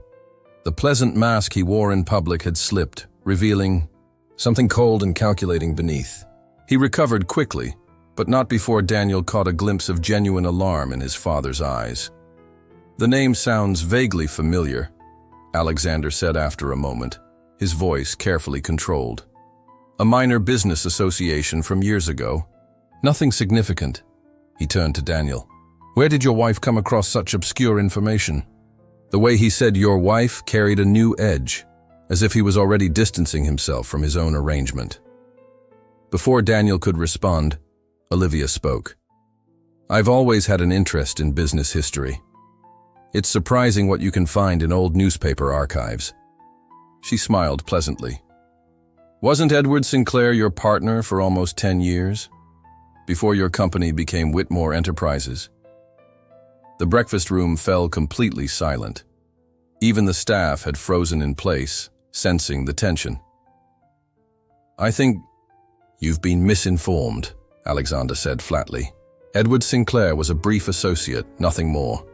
The pleasant mask he wore in public had slipped, revealing something cold and calculating beneath. He recovered quickly, but not before Daniel caught a glimpse of genuine alarm in his father's eyes. "The name sounds vaguely familiar," Alexander said after a moment, his voice carefully controlled. "A minor business association from years ago. Nothing significant." He turned to Daniel. "Where did your wife come across such obscure information?" The way he said "your wife" carried a new edge. as if he was already distancing himself from his own arrangement. Before Daniel could respond, Olivia spoke. "I've always had an interest in business history. It's surprising what you can find in old newspaper archives." She smiled pleasantly. "Wasn't Edward Sinclair your partner for almost 10 years? Before your company became Whitmore Enterprises?" The breakfast room fell completely silent. Even the staff had frozen in place, sensing the tension. "I think you've been misinformed," Alexander said flatly. "Edward Sinclair was a brief associate, nothing more."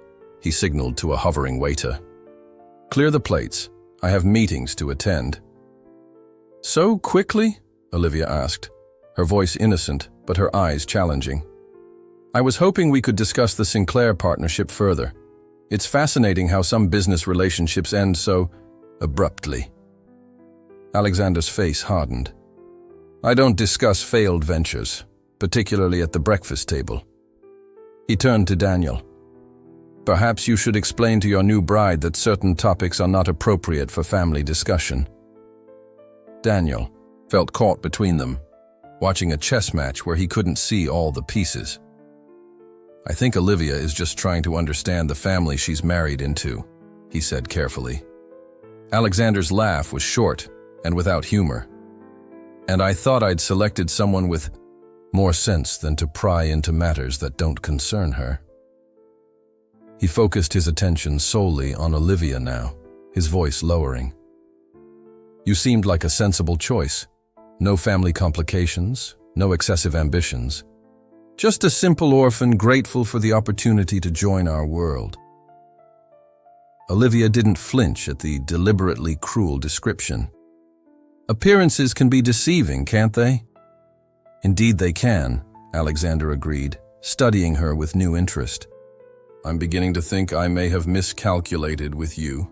He signaled to a hovering waiter. "Clear the plates. I have meetings to attend." "So quickly?" Olivia asked, her voice innocent but her eyes challenging. "I was hoping we could discuss the Sinclair partnership further. It's fascinating how some business relationships end so abruptly." Alexander's face hardened. "I don't discuss failed ventures, particularly at the breakfast table." He turned to Daniel. "Perhaps you should explain to your new bride that certain topics are not appropriate for family discussion." Daniel felt caught between them, watching a chess match where he couldn't see all the pieces. "I think Olivia is just trying to understand the family she's married into," he said carefully. Alexander's laugh was short and without humor. "And I thought I'd selected someone with more sense than to pry into matters that don't concern her." He focused his attention solely on Olivia now, his voice lowering. "You seemed like a sensible choice. No family complications, no excessive ambitions. Just a simple orphan grateful for the opportunity to join our world." Olivia didn't flinch at the deliberately cruel description. "Appearances can be deceiving, can't they?" "Indeed they can," Alexander agreed, studying her with new interest. "I'm beginning to think I may have miscalculated with you."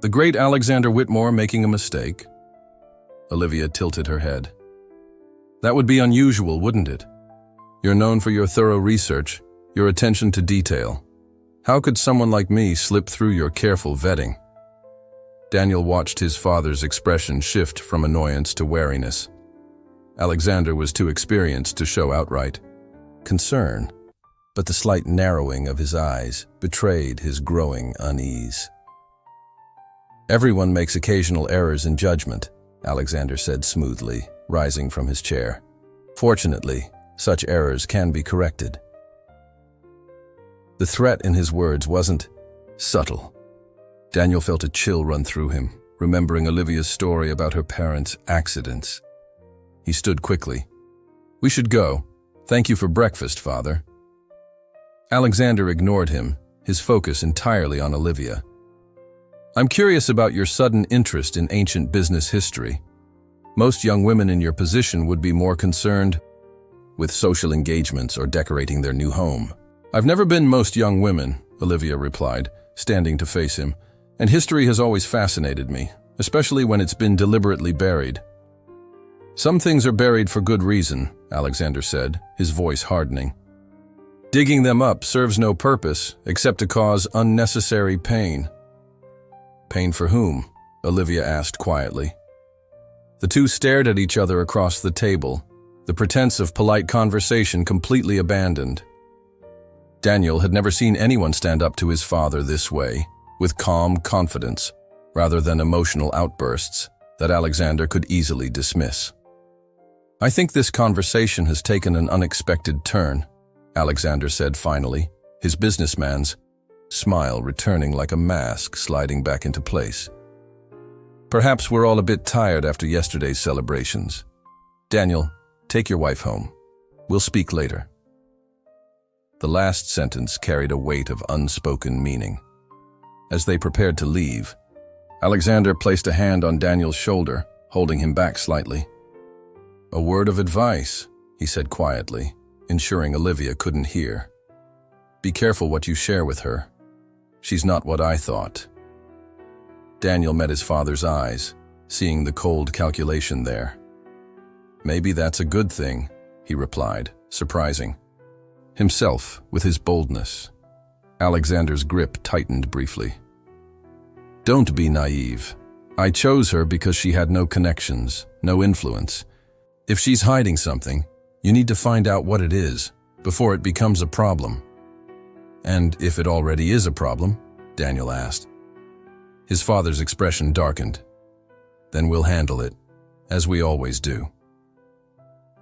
"The great Alexander Whitmore making a mistake?" Olivia tilted her head. "That would be unusual, wouldn't it? You're known for your thorough research, your attention to detail. How could someone like me slip through your careful vetting?" Daniel watched his father's expression shift from annoyance to wariness. Alexander was too experienced to show outright concern, but the slight narrowing of his eyes betrayed his growing unease. "Everyone makes occasional errors in judgment," Alexander said smoothly, rising from his chair. "Fortunately, such errors can be corrected." The threat in his words wasn't subtle. Daniel felt a chill run through him, remembering Olivia's story about her parents' accidents. He stood quickly. "We should go. Thank you for breakfast, Father." Alexander ignored him, his focus entirely on Olivia. "I'm curious about your sudden interest in ancient business history. Most young women in your position would be more concerned with social engagements or decorating their new home." "I've never been most young women," Olivia replied, standing to face him, "and history has always fascinated me, especially when it's been deliberately buried." "Some things are buried for good reason," Alexander said, his voice hardening. "Digging them up serves no purpose except to cause unnecessary pain." "Pain for whom?" Olivia asked quietly. The two stared at each other across the table, the pretense of polite conversation completely abandoned. Daniel had never seen anyone stand up to his father this way, with calm confidence, rather than emotional outbursts that Alexander could easily dismiss. "I think this conversation has taken an unexpected turn," Alexander said finally, his businessman's smile returning like a mask sliding back into place. "Perhaps we're all a bit tired after yesterday's celebrations. Daniel, take your wife home. We'll speak later." The last sentence carried a weight of unspoken meaning. As they prepared to leave, Alexander placed a hand on Daniel's shoulder, holding him back slightly. "A word of advice," he said quietly, ensuring Olivia couldn't hear. "Be careful what you share with her. She's not what I thought." Daniel met his father's eyes, seeing the cold calculation there. "Maybe that's a good thing," he replied, surprising himself with his boldness. Alexander's grip tightened briefly. "Don't be naive," I chose her because she had no connections, no influence. If she's hiding something, you need to find out what it is before it becomes a problem." "And if it already is a problem?" Daniel asked. His father's expression darkened. "Then we'll handle it, as we always do."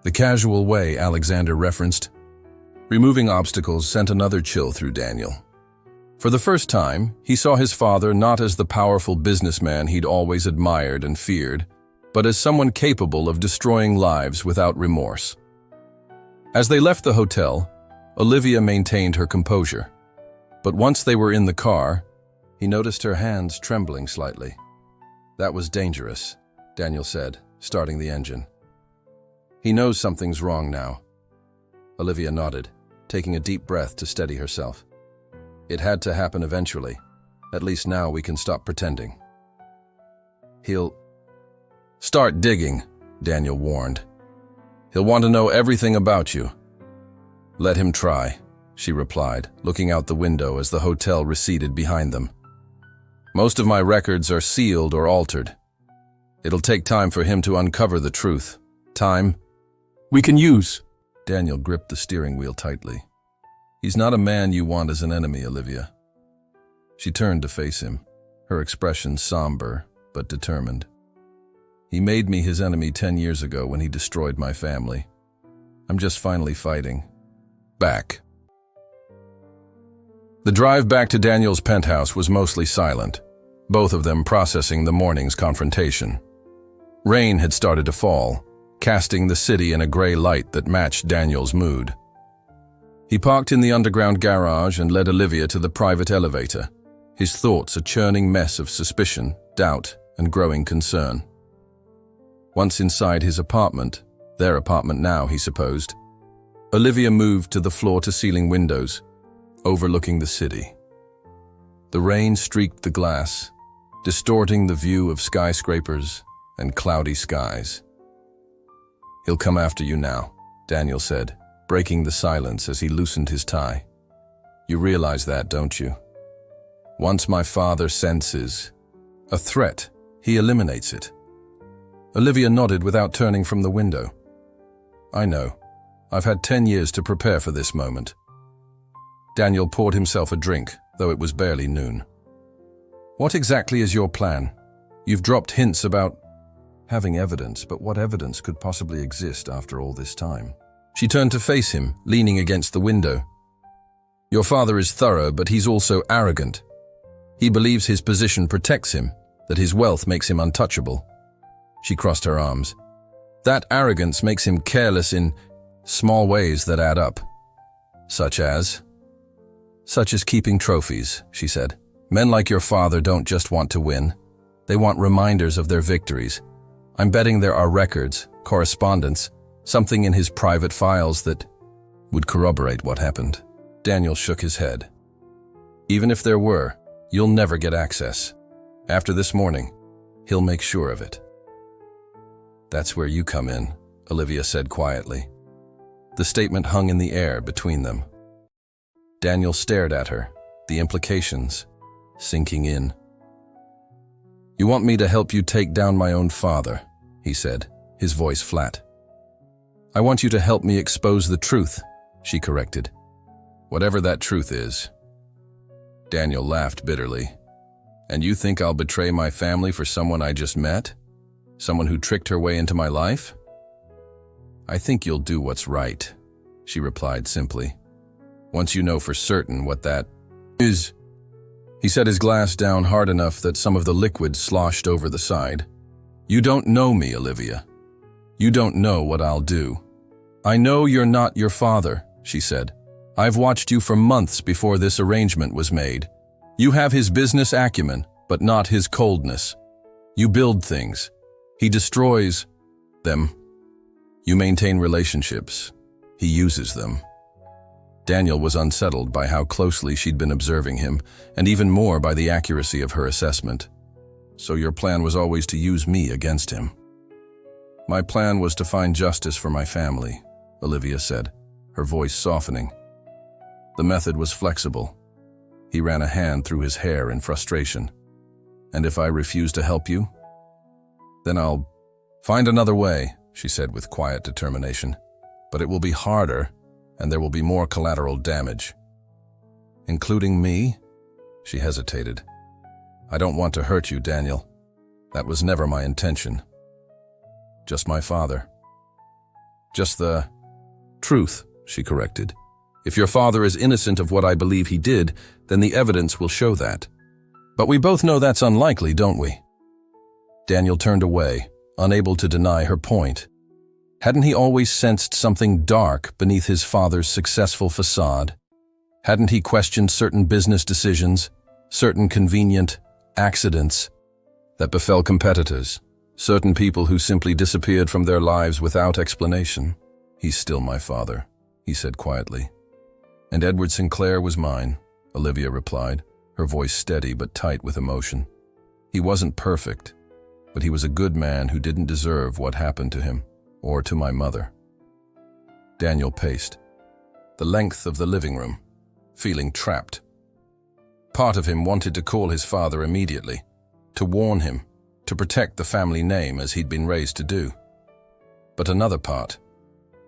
The casual way Alexander referenced removing obstacles sent another chill through Daniel. For the first time, he saw his father not as the powerful businessman he'd always admired and feared, but as someone capable of destroying lives without remorse. As they left the hotel, Olivia maintained her composure. But once they were in the car, he noticed her hands trembling slightly. "That was dangerous," Daniel said, starting the engine. "He knows something's wrong now." Olivia nodded, taking a deep breath to steady herself. "It had to happen eventually. At least now we can stop pretending." "He'll start digging," Daniel warned. "He'll want to know everything about you." "Let him try," she replied, looking out the window as the hotel receded behind them. "Most of my records are sealed or altered. It'll take time for him to uncover the truth. Time we can use." Daniel gripped the steering wheel tightly. "He's not a man you want as an enemy, Olivia." She turned to face him, her expression somber but determined. "He made me his enemy 10 years ago when he destroyed my family. I'm just finally fighting back." The drive back to Daniel's penthouse was mostly silent, both of them processing the morning's confrontation. Rain had started to fall, casting the city in a gray light that matched Daniel's mood. He parked in the underground garage and led Olivia to the private elevator, his thoughts a churning mess of suspicion, doubt, and growing concern. Once inside his apartment, their apartment now, he supposed, Olivia moved to the floor-to-ceiling windows, overlooking the city. The rain streaked the glass, distorting the view of skyscrapers and cloudy skies. "He'll come after you now," Daniel said, breaking the silence as he loosened his tie. "You realize that, don't you? Once my father senses a threat, he eliminates it." Olivia nodded without turning from the window. "I know. I've had 10 years to prepare for this moment." Daniel poured himself a drink, though it was barely noon. "What exactly is your plan? You've dropped hints about having evidence, but what evidence could possibly exist after all this time?" She turned to face him, leaning against the window. "Your father is thorough, but he's also arrogant. He believes his position protects him, that his wealth makes him untouchable." She crossed her arms. "That arrogance makes him careless in small ways that add up. Such as keeping trophies," she said. "Men like your father don't just want to win. They want reminders of their victories. I'm betting there are records, correspondence, something in his private files that would corroborate what happened." Daniel shook his head. "Even if there were, you'll never get access. After this morning, he'll make sure of it." "That's where you come in," Olivia said quietly. The statement hung in the air between them. Daniel stared at her, the implications sinking in. "You want me to help you take down my own father," he said, his voice flat. "I want you to help me expose the truth," she corrected. "Whatever that truth is." Daniel laughed bitterly. "And you think I'll betray my family for someone I just met? Someone who tricked her way into my life?" "I think you'll do what's right," she replied simply. "Once you know for certain what that is." He set his glass down hard enough that some of the liquid sloshed over the side. "You don't know me, Olivia. You don't know what I'll do." "I know you're not your father," she said. "I've watched you for months before this arrangement was made. You have his business acumen, but not his coldness. You build things. He destroys them. You maintain relationships. He uses them." Daniel was unsettled by how closely she'd been observing him, and even more by the accuracy of her assessment. "So your plan was always to use me against him?" "My plan was to find justice for my family," Olivia said, her voice softening. The method was flexible. He ran a hand through his hair in frustration. "And if I refuse to help you, Then I'll find another way, she said with quiet determination. But it will be harder, and there will be more collateral damage. Including me? She hesitated. I don't want to hurt you, Daniel. That was never my intention. Just my father. Just the truth, she corrected. If your father is innocent of what I believe he did, then the evidence will show that. But we both know that's unlikely, don't we? Daniel turned away, unable to deny her point. Hadn't he always sensed something dark beneath his father's successful facade? Hadn't he questioned certain business decisions, certain convenient accidents that befell competitors, certain people who simply disappeared from their lives without explanation? He's still my father, he said quietly. And Edward Sinclair was mine, Olivia replied, her voice steady but tight with emotion. He wasn't perfect, but he was a good man who didn't deserve what happened to him, or to my mother. Daniel paced the length of the living room, feeling trapped. Part of him wanted to call his father immediately, to warn him, to protect the family name as he'd been raised to do. But another part,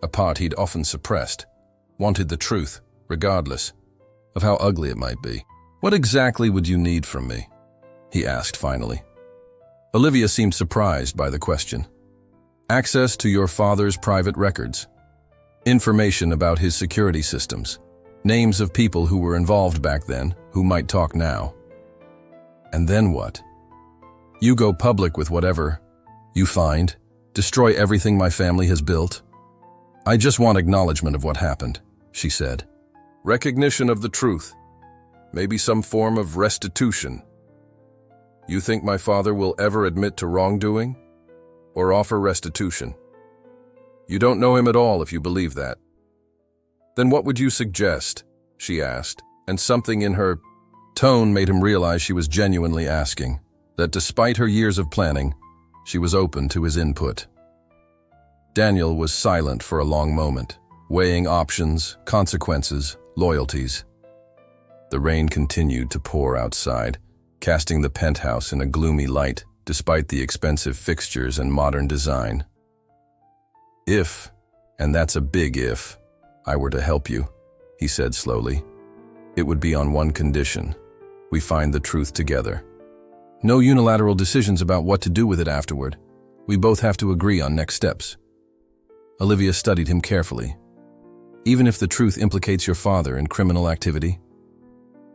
a part he'd often suppressed, wanted the truth, regardless of how ugly it might be. What exactly would you need from me? He asked finally. Olivia seemed surprised by the question. Access to your father's private records, information about his security systems, names of people who were involved back then, who might talk now. And then what? You go public with whatever you find, destroy everything my family has built? I just want acknowledgement of what happened, she said. Recognition of the truth. Maybe some form of restitution. You think my father will ever admit to wrongdoing? Or offer restitution? You don't know him at all if you believe that. Then what would you suggest? She asked, and something in her tone made him realize she was genuinely asking, that despite her years of planning, she was open to his input. Daniel was silent for a long moment, weighing options, consequences, loyalties. The rain continued to pour outside, casting the penthouse in a gloomy light, despite the expensive fixtures and modern design. If, and that's a big if, I were to help you, he said slowly, it would be on one condition. We find the truth together. No unilateral decisions about what to do with it afterward. We both have to agree on next steps. Olivia studied him carefully. Even if the truth implicates your father in criminal activity?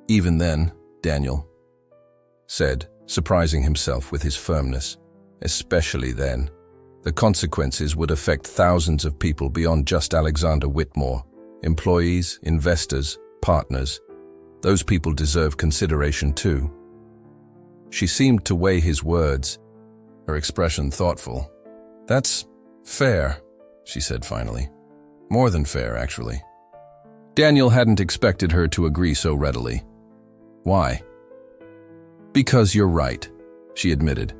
Even then, Daniel said, surprising himself with his firmness. Especially then. The consequences would affect thousands of people beyond just Alexander Whitmore. Employees, investors, partners. Those people deserve consideration too. She seemed to weigh his words, her expression thoughtful. That's fair, she said finally. More than fair, actually. Daniel hadn't expected her to agree so readily. Why? Because you're right, she admitted.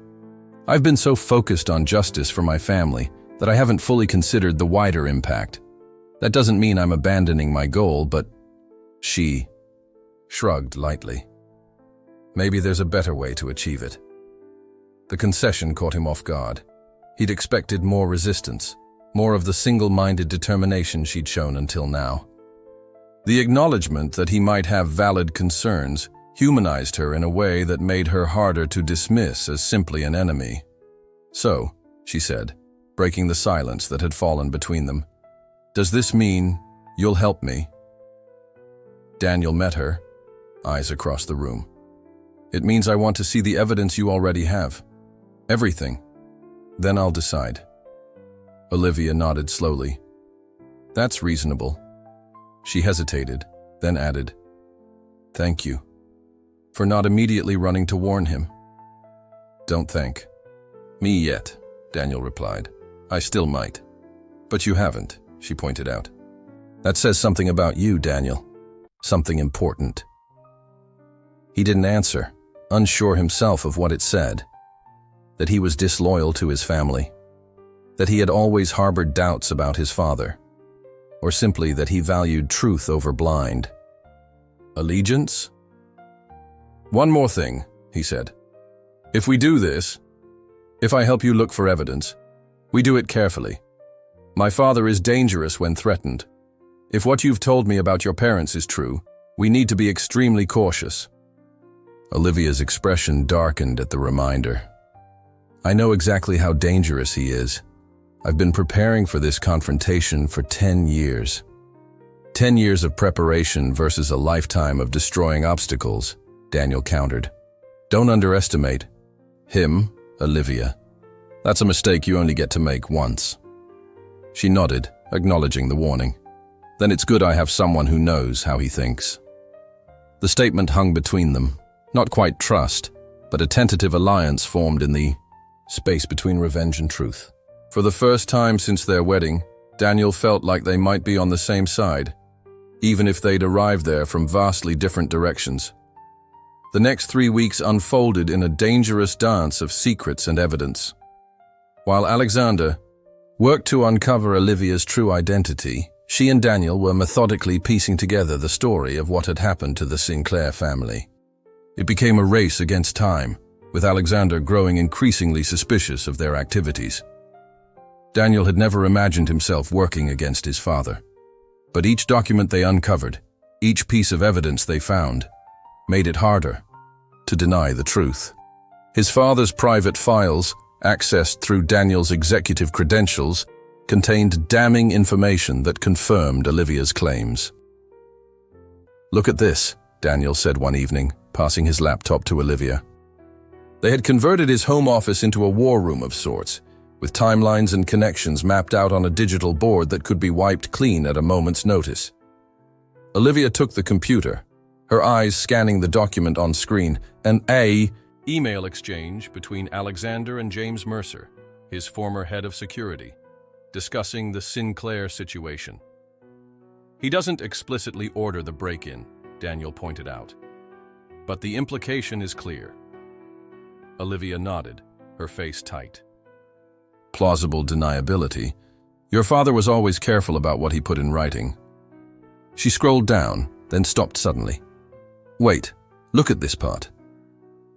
I've been so focused on justice for my family that I haven't fully considered the wider impact. That doesn't mean I'm abandoning my goal, but she shrugged lightly. Maybe there's a better way to achieve it. The concession caught him off guard. He'd expected more resistance, more of the single-minded determination she'd shown until now. The acknowledgement that he might have valid concerns humanized her in a way that made her harder to dismiss as simply an enemy. So, she said, breaking the silence that had fallen between them, does this mean you'll help me? Daniel met her, eyes across the room. It means I want to see the evidence you already have. Everything. Then I'll decide. Olivia nodded slowly. That's reasonable. She hesitated, then added, Thank you for not immediately running to warn him. Don't thank me yet, Daniel replied. I still might. But you haven't, she pointed out. That says something about you, Daniel. Something important. He didn't answer, unsure himself of what it said. That he was disloyal to his family. That he had always harbored doubts about his father. Or simply that he valued truth over blind. Allegiance? One more thing, he said. If we do this, If I help you look for evidence, we do it carefully. My father is dangerous when threatened. If what you've told me about your parents is true, we need to be extremely cautious." Olivia's expression darkened at the reminder. "I know exactly how dangerous he is. I've been preparing for this confrontation for 10 years. 10 years of preparation versus a lifetime of destroying obstacles," Daniel countered. "Don't underestimate him, Olivia. That's a mistake you only get to make once." She nodded, acknowledging the warning. "Then it's good I have someone who knows how he thinks." The statement hung between them. Not quite trust, but a tentative alliance formed in the space between revenge and truth. For the first time since their wedding, Daniel felt like they might be on the same side, even if they'd arrived there from vastly different directions. The next 3 weeks unfolded in a dangerous dance of secrets and evidence. While Alexander worked to uncover Olivia's true identity, she and Daniel were methodically piecing together the story of what had happened to the Sinclair family. It became a race against time, with Alexander growing increasingly suspicious of their activities. Daniel had never imagined himself working against his father. But each document they uncovered, each piece of evidence they found, made it harder to deny the truth. His father's private files, accessed through Daniel's executive credentials, contained damning information that confirmed Olivia's claims. "Look at this," Daniel said one evening, passing his laptop to Olivia. They had converted his home office into a war room of sorts, with timelines and connections mapped out on a digital board that could be wiped clean at a moment's notice. Olivia took the computer, her eyes scanning the document on screen, an email exchange between Alexander and James Mercer, his former head of security, discussing the Sinclair situation. "He doesn't explicitly order the break-in," Daniel pointed out. "But the implication is clear." Olivia nodded, her face tight. "Plausible deniability. Your father was always careful about what he put in writing." She scrolled down, then stopped suddenly. "Wait, look at this part."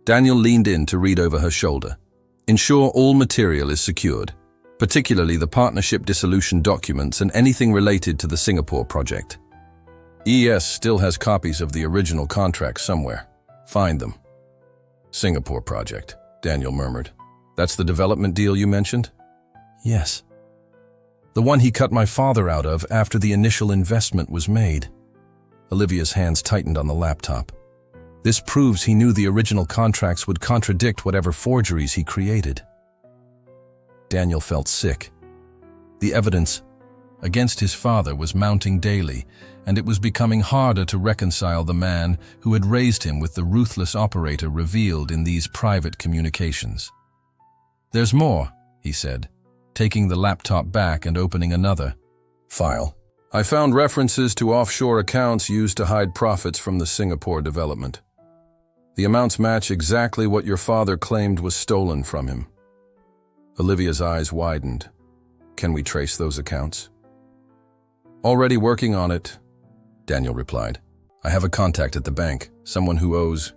Daniel leaned in to read over her shoulder. "Ensure all material is secured, particularly the partnership dissolution documents and anything related to the Singapore project. ES still has copies of the original contract somewhere. Find them." "Singapore project," Daniel murmured. "That's the development deal you mentioned?" "Yes. The one he cut my father out of after the initial investment was made." Olivia's hands tightened on the laptop. "This proves he knew the original contracts would contradict whatever forgeries he created." Daniel felt sick. The evidence against his father was mounting daily, and it was becoming harder to reconcile the man who had raised him with the ruthless operator revealed in these private communications. "There's more," he said, taking the laptop back and opening another file. "I found references to offshore accounts used to hide profits from the Singapore development. The amounts match exactly what your father claimed was stolen from him." Olivia's eyes widened. "Can we trace those accounts?" "Already working on it," Daniel replied. "I have a contact at the bank, someone who owes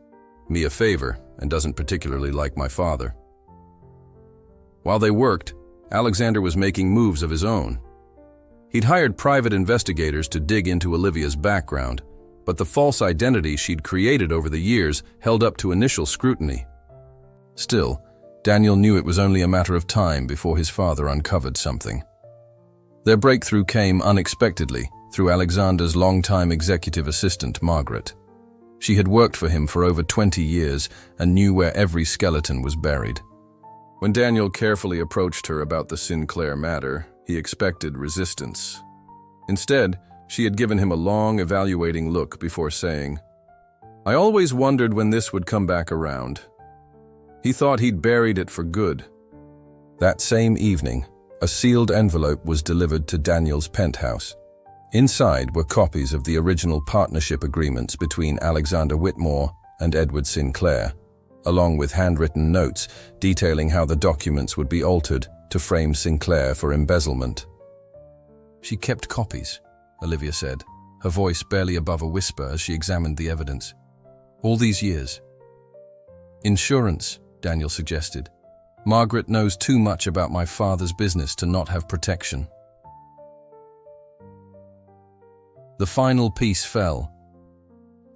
me a favor and doesn't particularly like my father." While they worked, Alexander was making moves of his own. He'd hired private investigators to dig into Olivia's background, but the false identity she'd created over the years held up to initial scrutiny. Still, Daniel knew it was only a matter of time before his father uncovered something. Their breakthrough came unexpectedly through Alexander's longtime executive assistant, Margaret. She had worked for him for over 20 years and knew where every skeleton was buried. When Daniel carefully approached her about the Sinclair matter, he expected resistance. Instead, she had given him a long, evaluating look before saying, "I always wondered when this would come back around." He thought he'd buried it for good. That same evening, a sealed envelope was delivered to Daniel's penthouse. Inside were copies of the original partnership agreements between Alexander Whitmore and Edward Sinclair, along with handwritten notes detailing how the documents would be altered to frame Sinclair for embezzlement. "She kept copies," Olivia said, her voice barely above a whisper as she examined the evidence. "All these years." "Insurance," Daniel suggested. Margaret knows too much about my father's business to not have protection. The final piece fell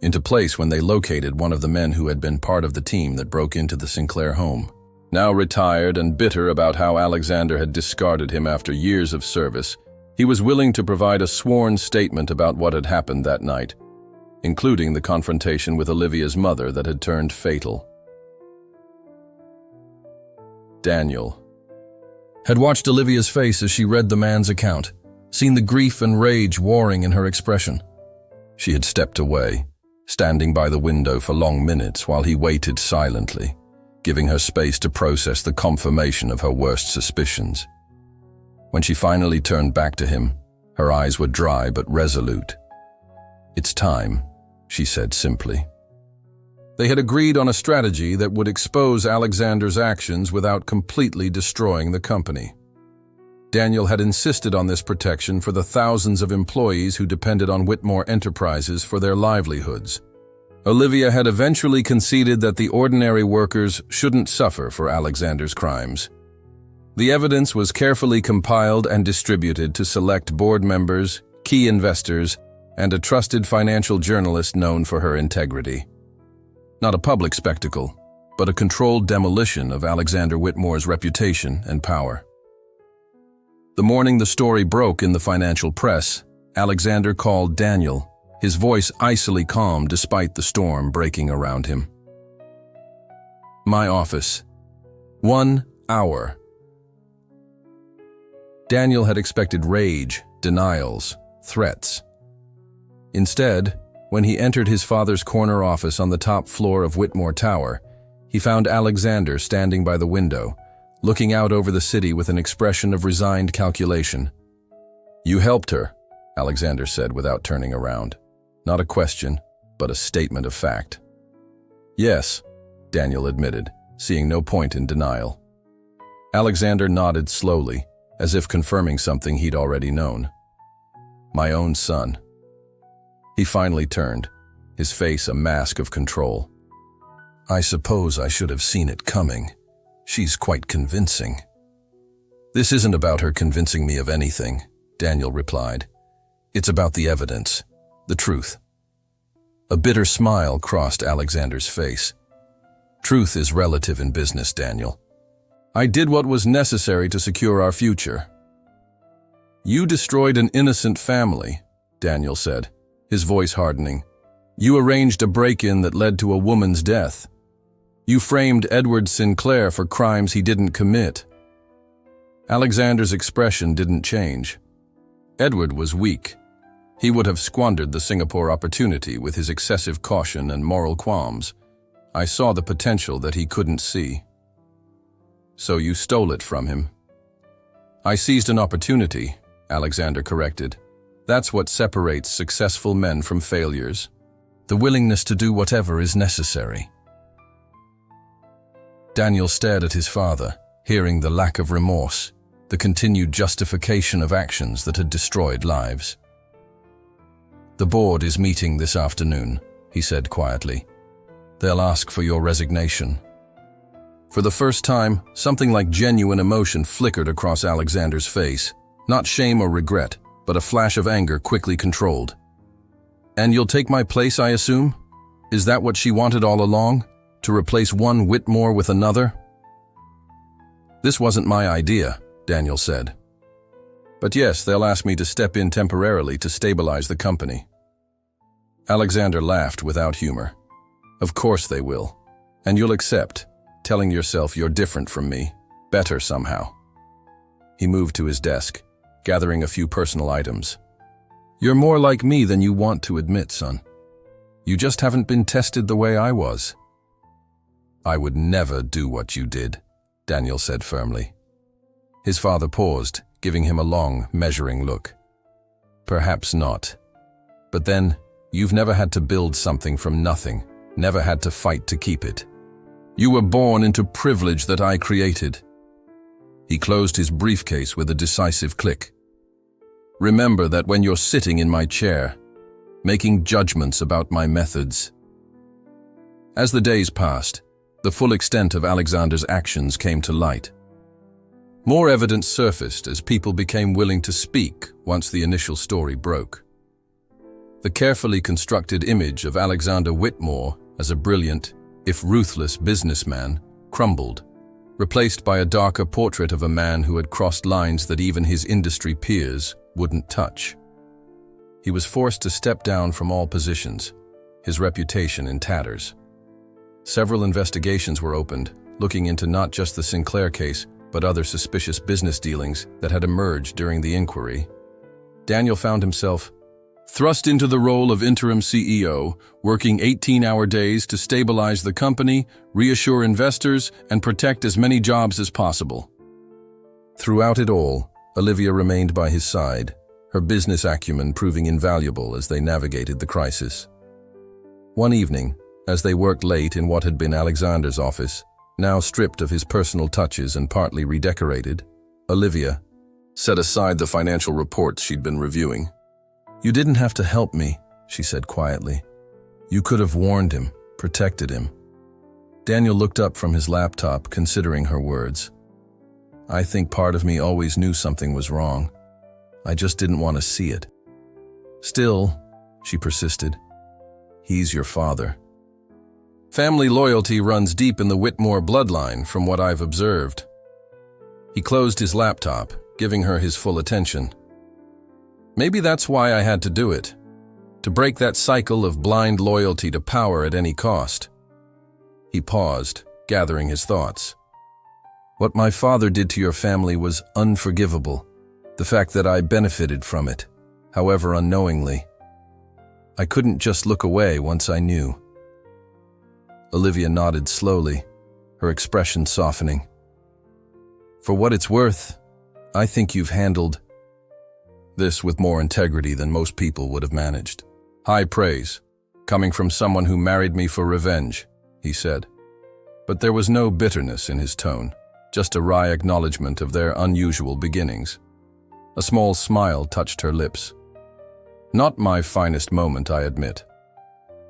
into place when they located one of the men who had been part of the team that broke into the Sinclair home. Now retired and bitter about how Alexander had discarded him after years of service, he was willing to provide a sworn statement about what had happened that night, including the confrontation with Olivia's mother that had turned fatal. Daniel had watched Olivia's face as she read the man's account, seen the grief and rage warring in her expression. She had stepped away, standing by the window for long minutes while he waited silently, giving her space to process the confirmation of her worst suspicions. When she finally turned back to him, her eyes were dry but resolute. "It's time," she said simply. They had agreed on a strategy that would expose Alexander's actions without completely destroying the company. Daniel had insisted on this protection for the thousands of employees who depended on Whitmore Enterprises for their livelihoods. Olivia had eventually conceded that the ordinary workers shouldn't suffer for Alexander's crimes. The evidence was carefully compiled and distributed to select board members, key investors, and a trusted financial journalist known for her integrity. Not a public spectacle, but a controlled demolition of Alexander Whitmore's reputation and power. The morning the story broke in the financial press, Alexander called Daniel, his voice icily calm despite the storm breaking around him. "My office. 1 hour." Daniel had expected rage, denials, threats. Instead, when he entered his father's corner office on the top floor of Whitmore Tower, he found Alexander standing by the window, looking out over the city with an expression of resigned calculation. "You helped her," Alexander said without turning around. Not a question, but a statement of fact. "Yes," Daniel admitted, seeing no point in denial. Alexander nodded slowly, as if confirming something he'd already known. "My own son." He finally turned, his face a mask of control. "I suppose I should have seen it coming. She's quite convincing." "This isn't about her convincing me of anything," Daniel replied. "It's about the evidence, the truth." A bitter smile crossed Alexander's face. "Truth is relative in business, Daniel. I did what was necessary to secure our future." "You destroyed an innocent family," Daniel said, his voice hardening. "You arranged a break-in that led to a woman's death. You framed Edward Sinclair for crimes he didn't commit." Alexander's expression didn't change. Edward was weak. He would have squandered the Singapore opportunity with his excessive caution and moral qualms. I saw the potential that he couldn't see. "So you stole it from him." "I seized an opportunity," Alexander corrected. "That's what separates successful men from failures. The willingness to do whatever is necessary." Daniel stared at his father, hearing the lack of remorse, the continued justification of actions that had destroyed lives. "The board is meeting this afternoon," he said quietly. "They'll ask for your resignation." For the first time, something like genuine emotion flickered across Alexander's face. Not shame or regret, but a flash of anger quickly controlled. "And you'll take my place, I assume? Is that what she wanted all along? To replace one Whitmore with another?" "This wasn't my idea," Daniel said. "But yes, they'll ask me to step in temporarily to stabilize the company." Alexander laughed without humor. "Of course they will. And you'll accept, telling yourself you're different from me, better somehow." He moved to his desk, gathering a few personal items. "You're more like me than you want to admit, son. You just haven't been tested the way I was." "I would never do what you did," Daniel said firmly. His father paused, giving him a long, measuring look. "Perhaps not. But then, you've never had to build something from nothing, never had to fight to keep it. You were born into privilege that I created." He closed his briefcase with a decisive click. "Remember that when you're sitting in my chair, making judgments about my methods." As the days passed, The full extent of Alexander's actions came to light. More evidence surfaced as people became willing to speak once the initial story broke. The carefully constructed image of Alexander Whitmore as a brilliant, if ruthless, businessman crumbled, replaced by a darker portrait of a man who had crossed lines that even his industry peers wouldn't touch. He was forced to step down from all positions, his reputation in tatters. Several investigations were opened, looking into not just the Sinclair case, but other suspicious business dealings that had emerged during the inquiry. Daniel found himself thrust into the role of interim CEO, working 18-hour days to stabilize the company, reassure investors, and protect as many jobs as possible. Throughout it all, Olivia remained by his side, her business acumen proving invaluable as they navigated the crisis. One evening, as they worked late in what had been Alexander's office, now stripped of his personal touches and partly redecorated, Olivia set aside the financial reports she'd been reviewing. "You didn't have to help me," she said quietly. "You could have warned him, protected him." Daniel looked up from his laptop, considering her words. "I think part of me always knew something was wrong. I just didn't want to see it." "Still," she persisted, "he's your father." "Family loyalty runs deep in the Whitmore bloodline, from what I've observed." He closed his laptop, giving her his full attention. "Maybe that's why I had to do it, to break that cycle of blind loyalty to power at any cost." He paused, gathering his thoughts. "What my father did to your family was unforgivable. The fact that I benefited from it, however unknowingly. I couldn't just look away once I knew." Olivia nodded slowly, her expression softening. "For what it's worth, I think you've handled this with more integrity than most people would have managed." "High praise, coming from someone who married me for revenge," he said. But there was no bitterness in his tone, just a wry acknowledgement of their unusual beginnings. A small smile touched her lips. "Not my finest moment, I admit.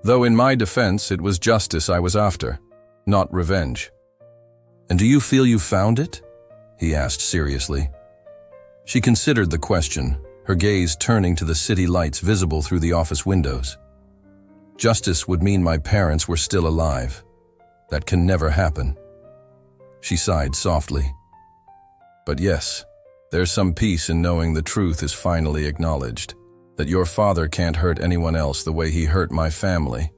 Though in my defense, it was justice I was after, not revenge." "And do you feel you found it?" he asked seriously. She considered the question, her gaze turning to the city lights visible through the office windows. "Justice would mean my parents were still alive. That can never happen." She sighed softly. "But yes, there's some peace in knowing the truth is finally acknowledged, that your father can't hurt anyone else the way he hurt my family."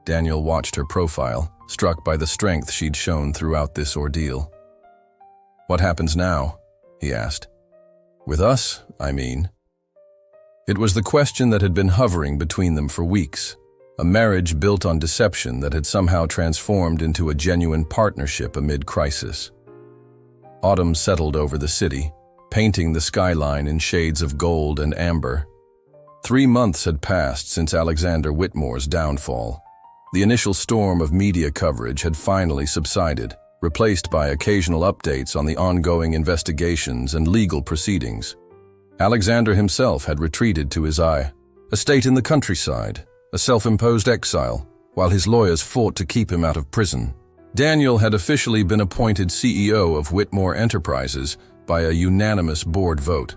Daniel watched her profile, struck by the strength she'd shown throughout this ordeal. "What happens now?" he asked. "With us, I mean." It was the question that had been hovering between them for weeks, a marriage built on deception that had somehow transformed into a genuine partnership amid crisis. Autumn settled over the city, painting the skyline in shades of gold and amber. 3 months had passed since Alexander Whitmore's downfall. The initial storm of media coverage had finally subsided, replaced by occasional updates on the ongoing investigations and legal proceedings. Alexander himself had retreated to his estate in the countryside, a self-imposed exile, while his lawyers fought to keep him out of prison. Daniel had officially been appointed CEO of Whitmore Enterprises by a unanimous board vote.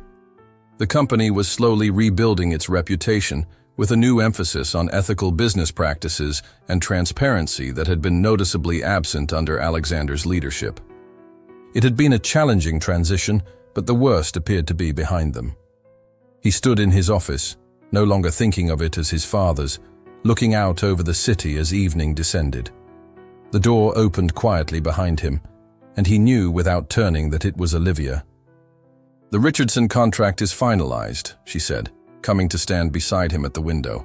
The company was slowly rebuilding its reputation, with a new emphasis on ethical business practices and transparency that had been noticeably absent under Alexander's leadership. It had been a challenging transition, but the worst appeared to be behind them. He stood in his office, no longer thinking of it as his father's, looking out over the city as evening descended. The door opened quietly behind him, and he knew without turning that it was Olivia. "The Richardson contract is finalized," she said, coming to stand beside him at the window.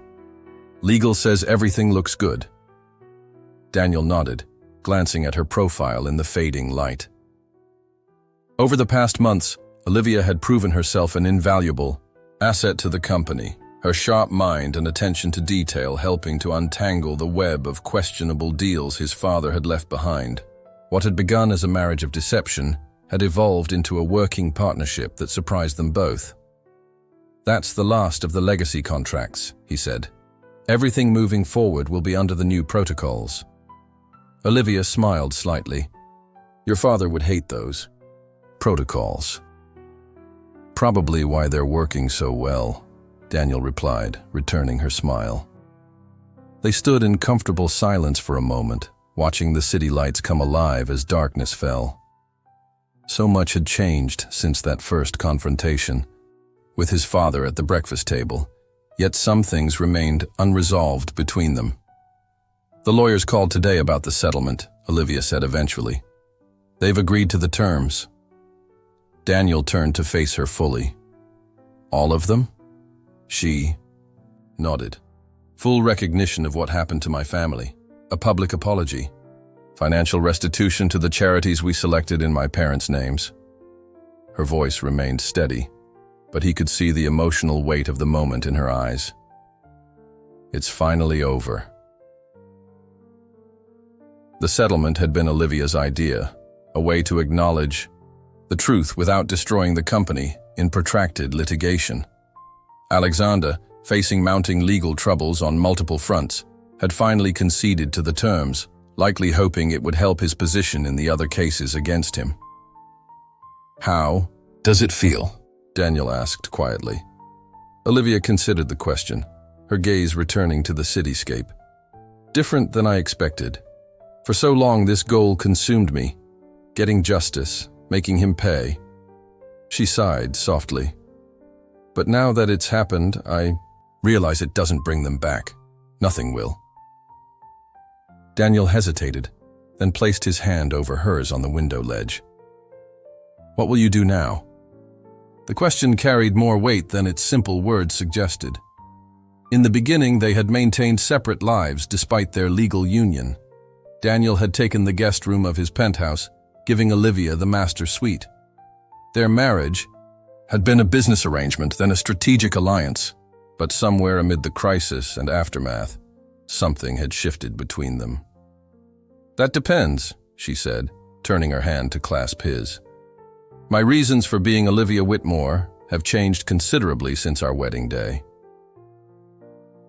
"Legal says everything looks good." Daniel nodded, glancing at her profile in the fading light. Over the past months, Olivia had proven herself an invaluable asset to the company, her sharp mind and attention to detail helping to untangle the web of questionable deals his father had left behind. What had begun as a marriage of deception had evolved into a working partnership that surprised them both. "That's the last of the legacy contracts," he said. "Everything moving forward will be under the new protocols." Olivia smiled slightly. Your father would hate those protocols. Probably why they're working so well, Daniel replied, returning her smile. They stood in comfortable silence for a moment, watching the city lights come alive as darkness fell. So much had changed since that first confrontation, with his father at the breakfast table, yet some things remained unresolved between them. The lawyers called today about the settlement, Olivia said eventually. They've agreed to the terms. Daniel turned to face her fully. All of them? She nodded. Full recognition of what happened to my family. A public apology. Financial restitution to the charities we selected in my parents' names. Her voice remained steady, but he could see the emotional weight of the moment in her eyes. It's finally over. The settlement had been Olivia's idea, a way to acknowledge the truth without destroying the company in protracted litigation. Alexander, facing mounting legal troubles on multiple fronts, had finally conceded to the terms, likely hoping it would help his position in the other cases against him. How does it feel? Daniel asked quietly. Olivia considered the question, her gaze returning to the cityscape. Different than I expected. For so long this goal consumed me, getting justice, making him pay. She sighed softly. But now that it's happened, I realize it doesn't bring them back. Nothing will. Daniel hesitated, then placed his hand over hers on the window ledge. What will you do now? The question carried more weight than its simple words suggested. In the beginning, they had maintained separate lives despite their legal union. Daniel had taken the guest room of his penthouse, giving Olivia the master suite. Their marriage had been a business arrangement, then a strategic alliance, but somewhere amid the crisis and aftermath, something had shifted between them. That depends, she said, turning her hand to clasp his. My reasons for being Olivia Whitmore have changed considerably since our wedding day.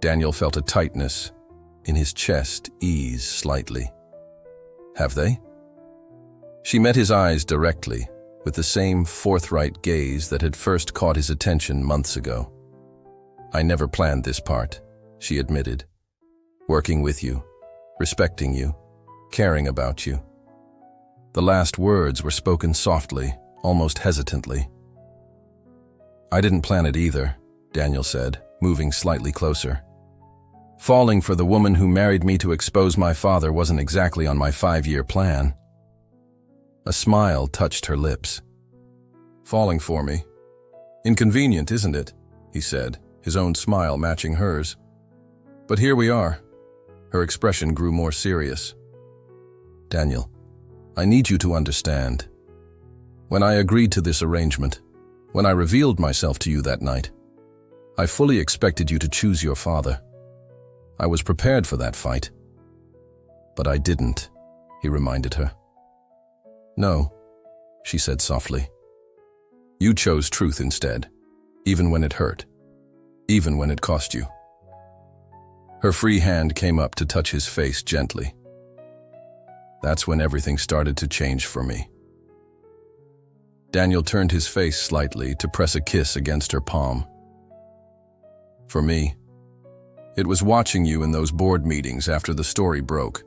Daniel felt a tightness in his chest ease slightly. Have they? She met his eyes directly, with the same forthright gaze that had first caught his attention months ago. I never planned this part, she admitted. Working with you, respecting you, caring about you. The last words were spoken softly, almost hesitantly. I didn't plan it either, Daniel said, moving slightly closer. Falling for the woman who married me to expose my father wasn't exactly on my 5-year plan. A smile touched her lips. Falling for me? Inconvenient, isn't it? He said, his own smile matching hers. But here we are. Her expression grew more serious. Daniel, I need you to understand. When I agreed to this arrangement, when I revealed myself to you that night, I fully expected you to choose your father. I was prepared for that fight. But I didn't, he reminded her. No, she said softly. You chose truth instead, even when it hurt, even when it cost you. Her free hand came up to touch his face gently. That's when everything started to change for me. Daniel turned his face slightly to press a kiss against her palm. For me, it was watching you in those board meetings after the story broke.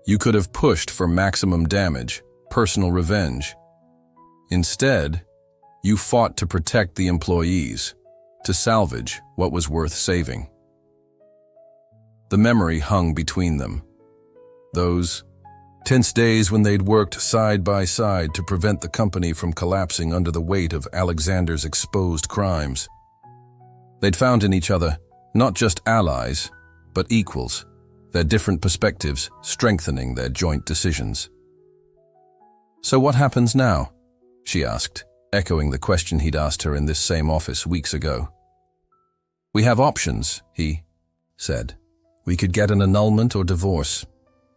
You could have pushed for maximum damage, personal revenge. Instead, you fought to protect the employees, to salvage what was worth saving. The memory hung between them. Those tense days when they'd worked side by side to prevent the company from collapsing under the weight of Alexander's exposed crimes. They'd found in each other not just allies, but equals, their different perspectives strengthening their joint decisions. So what happens now? She asked, echoing the question he'd asked her in this same office weeks ago. We have options, he said. We could get an annulment or divorce.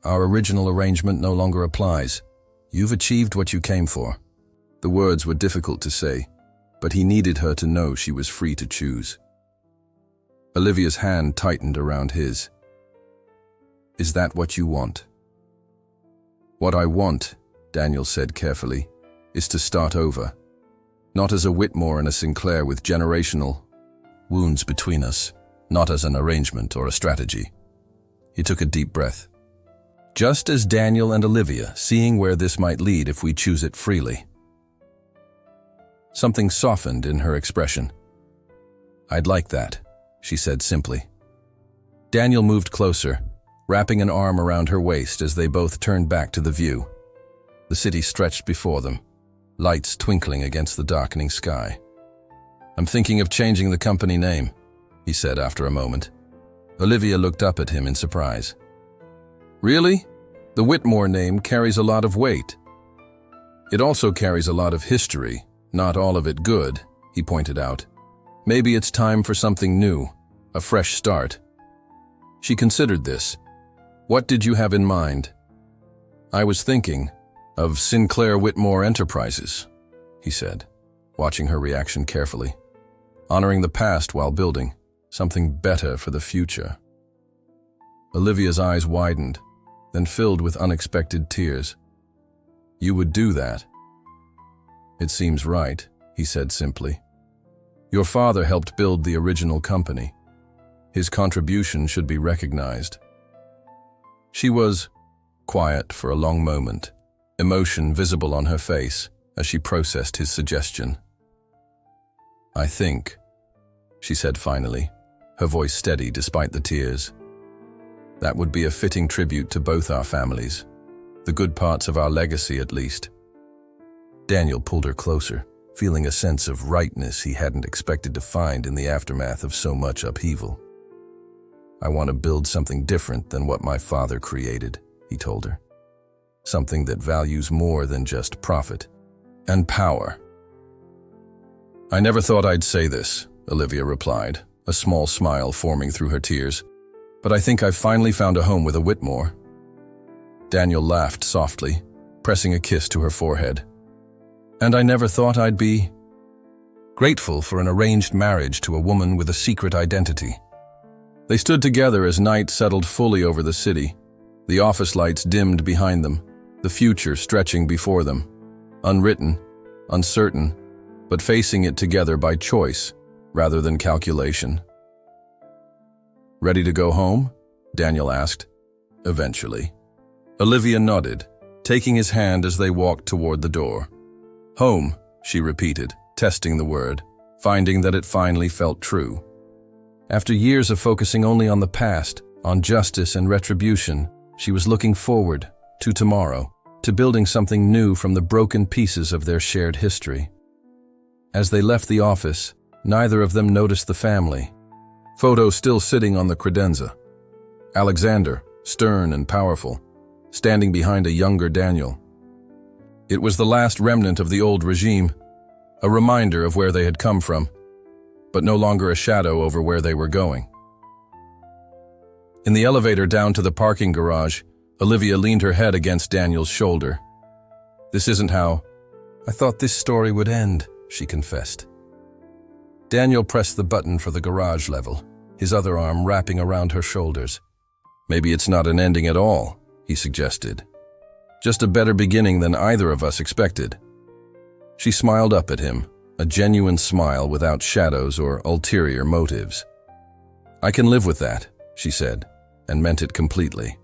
Our original arrangement no longer applies. You've achieved what you came for. The words were difficult to say, but he needed her to know she was free to choose. Olivia's hand tightened around his. Is that what you want? What I want, Daniel said carefully, is to start over. Not as a Whitmore and a Sinclair with generational wounds between us, not as an arrangement or a strategy. He took a deep breath. Just as Daniel and Olivia, seeing where this might lead if we choose it freely. Something softened in her expression. I'd like that, she said simply. Daniel moved closer, wrapping an arm around her waist as they both turned back to the view. The city stretched before them, lights twinkling against the darkening sky. I'm thinking of changing the company name, he said after a moment. Olivia looked up at him in surprise. Really? The Whitmore name carries a lot of weight. It also carries a lot of history, not all of it good, he pointed out. Maybe it's time for something new, a fresh start. She considered this. What did you have in mind? I was thinking of Sinclair Whitmore Enterprises, he said, watching her reaction carefully. Honoring the past while building something better for the future. Olivia's eyes widened, then filled with unexpected tears. You would do that? It seems right, he said simply. Your father helped build the original company. His contribution should be recognized. She was quiet for a long moment, emotion visible on her face as she processed his suggestion. I think, she said finally, her voice steady despite the tears. That would be a fitting tribute to both our families, the good parts of our legacy at least. Daniel pulled her closer, feeling a sense of rightness he hadn't expected to find in the aftermath of so much upheaval. I want to build something different than what my father created, he told her. Something that values more than just profit and power. I never thought I'd say this, Olivia replied, a small smile forming through her tears. But I think I've finally found a home with a Whitmore. Daniel laughed softly, pressing a kiss to her forehead. And I never thought I'd be grateful for an arranged marriage to a woman with a secret identity. They stood together as night settled fully over the city, the office lights dimmed behind them, the future stretching before them, unwritten, uncertain, but facing it together by choice rather than calculation. Ready to go home? Daniel asked. Eventually. Olivia nodded, taking his hand as they walked toward the door. Home, she repeated, testing the word, finding that it finally felt true. After years of focusing only on the past, on justice and retribution, she was looking forward to tomorrow, to building something new from the broken pieces of their shared history. As they left the office, neither of them noticed the family. Photo still sitting on the credenza. Alexander, stern and powerful, standing behind a younger Daniel. It was the last remnant of the old regime, a reminder of where they had come from, but no longer a shadow over where they were going. In the elevator down to the parking garage, Olivia leaned her head against Daniel's shoulder. This isn't how I thought this story would end, she confessed. Daniel pressed the button for the garage level, his other arm wrapping around her shoulders. Maybe it's not an ending at all, he suggested. Just a better beginning than either of us expected. She smiled up at him, a genuine smile without shadows or ulterior motives. I can live with that, she said, and meant it completely.